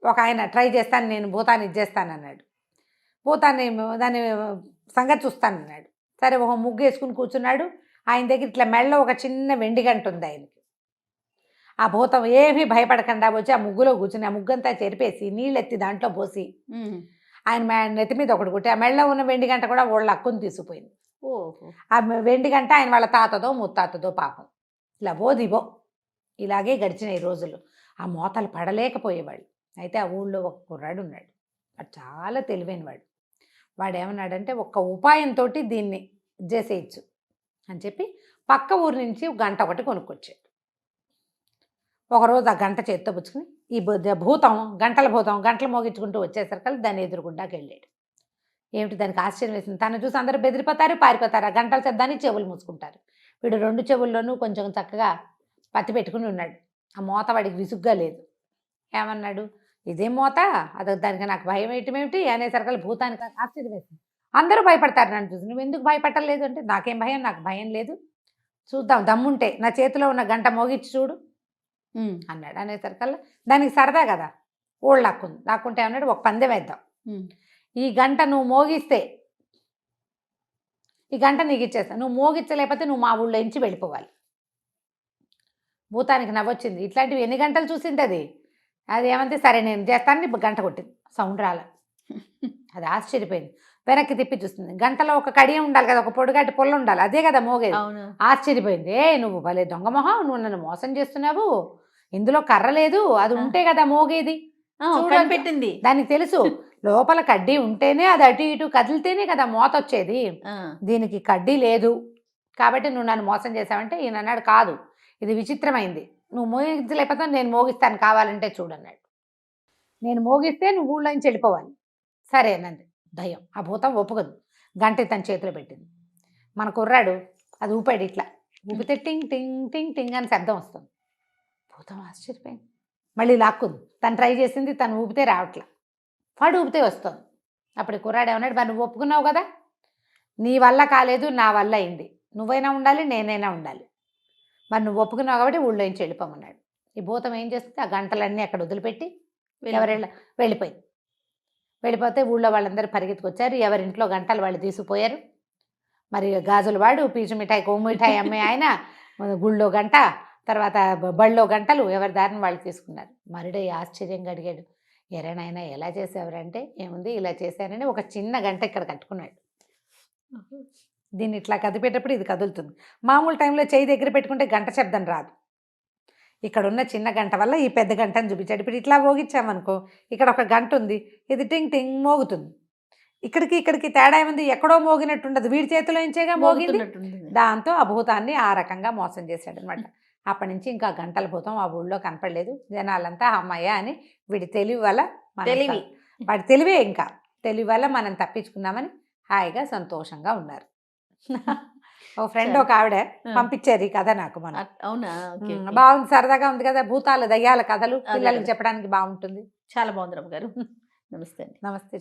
ఒక ఆయన ట్రై చేస్తాను, నేను భూతాన్ని ఇచ్చేస్తానన్నాడు. భూతాన్ని దాన్ని సంగతి చూస్తానన్నాడు. సరే ఒక ముగ్గు వేసుకుని కూర్చున్నాడు. ఆయన దగ్గర ఇట్లా మెడలో ఒక చిన్న వెండి గంట ఉంది ఆయనకి. ఆ భూతం ఏమీ భయపడకుండా వచ్చి ఆ ముగ్గులో కూర్చుని ఆ ముగ్గంతా చెరిపేసి నీళ్ళెత్తి దాంట్లో పోసి ఆయన నెత్తి మీద ఒకటి కొట్టి ఆ మెడలో ఉన్న వెండి గంట కూడా వాళ్ళ అక్కుని తీసుకుపోయింది. ఆ వెండి గంట ఆయన వాళ్ళ తాతదో ముత్తాతదో పాపం. ఇలా దిబో ఇలాగే గడిచినాయి రోజులు. ఆ మోతలు పడలేకపోయేవాళ్ళు. అయితే ఆ ఊళ్ళో ఒక కుర్రాడు ఉన్నాడు. వాడు చాలా తెలివైన వాడు. వాడు ఏమన్నాడంటే ఒక్క ఉపాయంతో దీన్ని చేసేయచ్చు అని చెప్పి పక్క ఊరి నుంచి గంట ఒకటి కొనుక్కొచ్చాడు. ఒకరోజు ఆ గంట చేత్తో పుచ్చుకుని ఈ భూతం గంటలు మోగించుకుంటూ వచ్చేసరికి దాన్ని ఎదురుగుండాకి వెళ్ళాడు. ఏమిటి దానికి ఆశ్చర్యం వేసింది. తను చూసి అందరూ బెదిరిపోతారు, పారిపోతారు. ఆ గంటల శబ్దానికి చెవులు మూసుకుంటారు. వీడు 2 చెవుల్లోనూ కొంచెం చక్కగా పత్తి పెట్టుకుని ఉన్నాడు. ఆ మోత వాడికి విసుగ్గా లేదు. ఏమన్నాడు, ఇదేం మోత, అది దానికి నాకు భయం ఏమిటి అనేసరికి భూతానికి ఆశ్చర్యం వేసింది. అందరూ భయపడతారు నన్ను చూసి, నువ్వు ఎందుకు భయపడలేదు అంటే, నాకేం భయం, నాకు భయం లేదు, చూద్దాం దమ్ముంటే నా చేతిలో ఉన్న గంట మోగించి చూడు అన్నాడు. అనేసరికల్లా దానికి సరదా కదా, ఓళ్ళు లాక్కుంటే ఏమన్నాడు, ఒక పందెం వేద్దాం. ఈ గంట నువ్వు మోగిస్తే ఈ గంట నీకు ఇచ్చేస్తాను, నువ్వు మోగించలేకపోతే నువ్వు మా ఊళ్ళో నుంచి వెళ్ళిపోవాలి. భూతానికి నవ్వొచ్చింది. ఇట్లాంటివి ఎన్ని గంటలు చూసింది అది. అది ఏమంటే సరే నేను చేస్తాను, గంట కొట్టింది. సౌండ్ రాల. అది ఆశ్చర్యపోయింది. వెనక్కి తిప్పి చూస్తుంది. గంటలో ఒక కడియం ఉండాలి కదా, ఒక పొడుగాటి పొల్ల ఉండాలి, అదే కదా మోగేది. ఆశ్చర్యపోయింది. నువ్వు భలే దొంగ మొహం, నువ్వు నన్ను మోసం చేస్తున్నావు, ఇందులో కర్ర లేదు, అది ఉంటే కదా మోగేది. పెట్టింది దానికి తెలుసు, లోపల కడ్డీ ఉంటేనే అది అటు ఇటు కదిలితేనే కదా మోత వచ్చేది. దీనికి కడ్డీ లేదు కాబట్టి నువ్వు నన్ను మోసం చేసావంటే ఈయన అన్నాడు, కాదు ఇది విచిత్రమైంది, నువ్వు మోగించలేకపోతే నేను మోగిస్తాను కావాలంటే చూడన్నాడు. నేను మోగిస్తే నువ్వు ఊళ్ళో నుంచి వెళ్ళిపోవాలి. సరే అన్నది దయ్యం. ఆ భూతం ఒప్పుకోదు. గంట తన చేతిలో పెట్టింది. మన కుర్రాడు అది ఊపాడు. ఇట్లా ఊపితే టింగ్ టింగ్ టింగ్ టింగ్ అని శబ్దం వస్తుంది. భూతం ఆశ్చర్యపోయింది. మళ్ళీ లాక్కుంది. తను ట్రై చేసింది, తను ఊపితే రావట్లా, వాడు ఊపితే వస్తుంది. అప్పుడు కుర్రాడు ఏమన్నాడు, మరి నువ్వు ఒప్పుకున్నావు కదా, నీ వల్ల కాలేదు నా వల్ల అయింది, నువ్వైనా ఉండాలి నేనైనా ఉండాలి, మరి నువ్వు ఒప్పుకున్నావు కాబట్టి ఊళ్ళో నుంచి వెళ్ళిపోమన్నాడు. ఈ భూతం ఏం చేస్తుంది, ఆ గంటలన్నీ అక్కడ వదిలిపెట్టి వెళ్ళిపోయింది. వెళ్ళిపోతే ఊళ్ళో వాళ్ళందరూ పరిగెత్తుకొచ్చారు. ఎవరింట్లో గంటలు వాళ్ళు తీసుకుపోయారు. మరి గాజులు వాడు, పీచు మిఠాయి, కొమ్ము మిఠాయి అమ్మే ఆయన, గుళ్ళో గంట, తర్వాత బళ్ళో గంటలు, ఎవరి దారిని వాళ్ళు తీసుకున్నారు. మరుడే ఆశ్చర్యంగా అడిగాడు, ఎరేనాయన ఎలా చేసేవారంటే, ఏముంది ఇలా చేశారని ఒక చిన్న గంట ఇక్కడ కట్టుకున్నాడు. దీన్ని ఇట్లా కదిపేటప్పుడు ఇది కదులుతుంది. మామూలు టైంలో చేయి దగ్గర పెట్టుకుంటే గంట శబ్దం రాదు. ఇక్కడ ఉన్న చిన్న గంట వల్ల ఈ పెద్ద గంటను చూపించాడు. ఇప్పుడు ఇట్లా మోగించామనుకో, ఇక్కడ ఒక గంట ఉంది, ఇది టింగ్ టింగ్ మోగుతుంది. ఇక్కడికి తేడా ఏముంది, ఎక్కడో మోగినట్టుండదు, వీడి చేతిలో ఇంచేగా మోగింది. దాంతో ఆ భూతాన్ని ఆ రకంగా మోసం చేశాడు అనమాట. అప్పటి నుంచి ఇంకా గంటల భూతం ఆ ఊళ్ళో కనపడలేదు. జనాలంతా అమ్మయ్య అని వీడి తెలివి వల్ల, వాడి తెలివే, ఇంకా తెలివి వల్ల మనం తప్పించుకున్నామని హాయిగా సంతోషంగా ఉన్నారు. ఒక ఫ్రెండ్ ఒక ఆవిడ పంపించారు ఈ కథ నాకు. మనం అవునా, బాగుంది, సరదాగా ఉంది కదా, భూతాల దయ్యాల కథలు పిల్లలకి చెప్పడానికి బాగుంటుంది. చాలా బాగుంది రమ్మ గారు. నమస్తే. నమస్తే.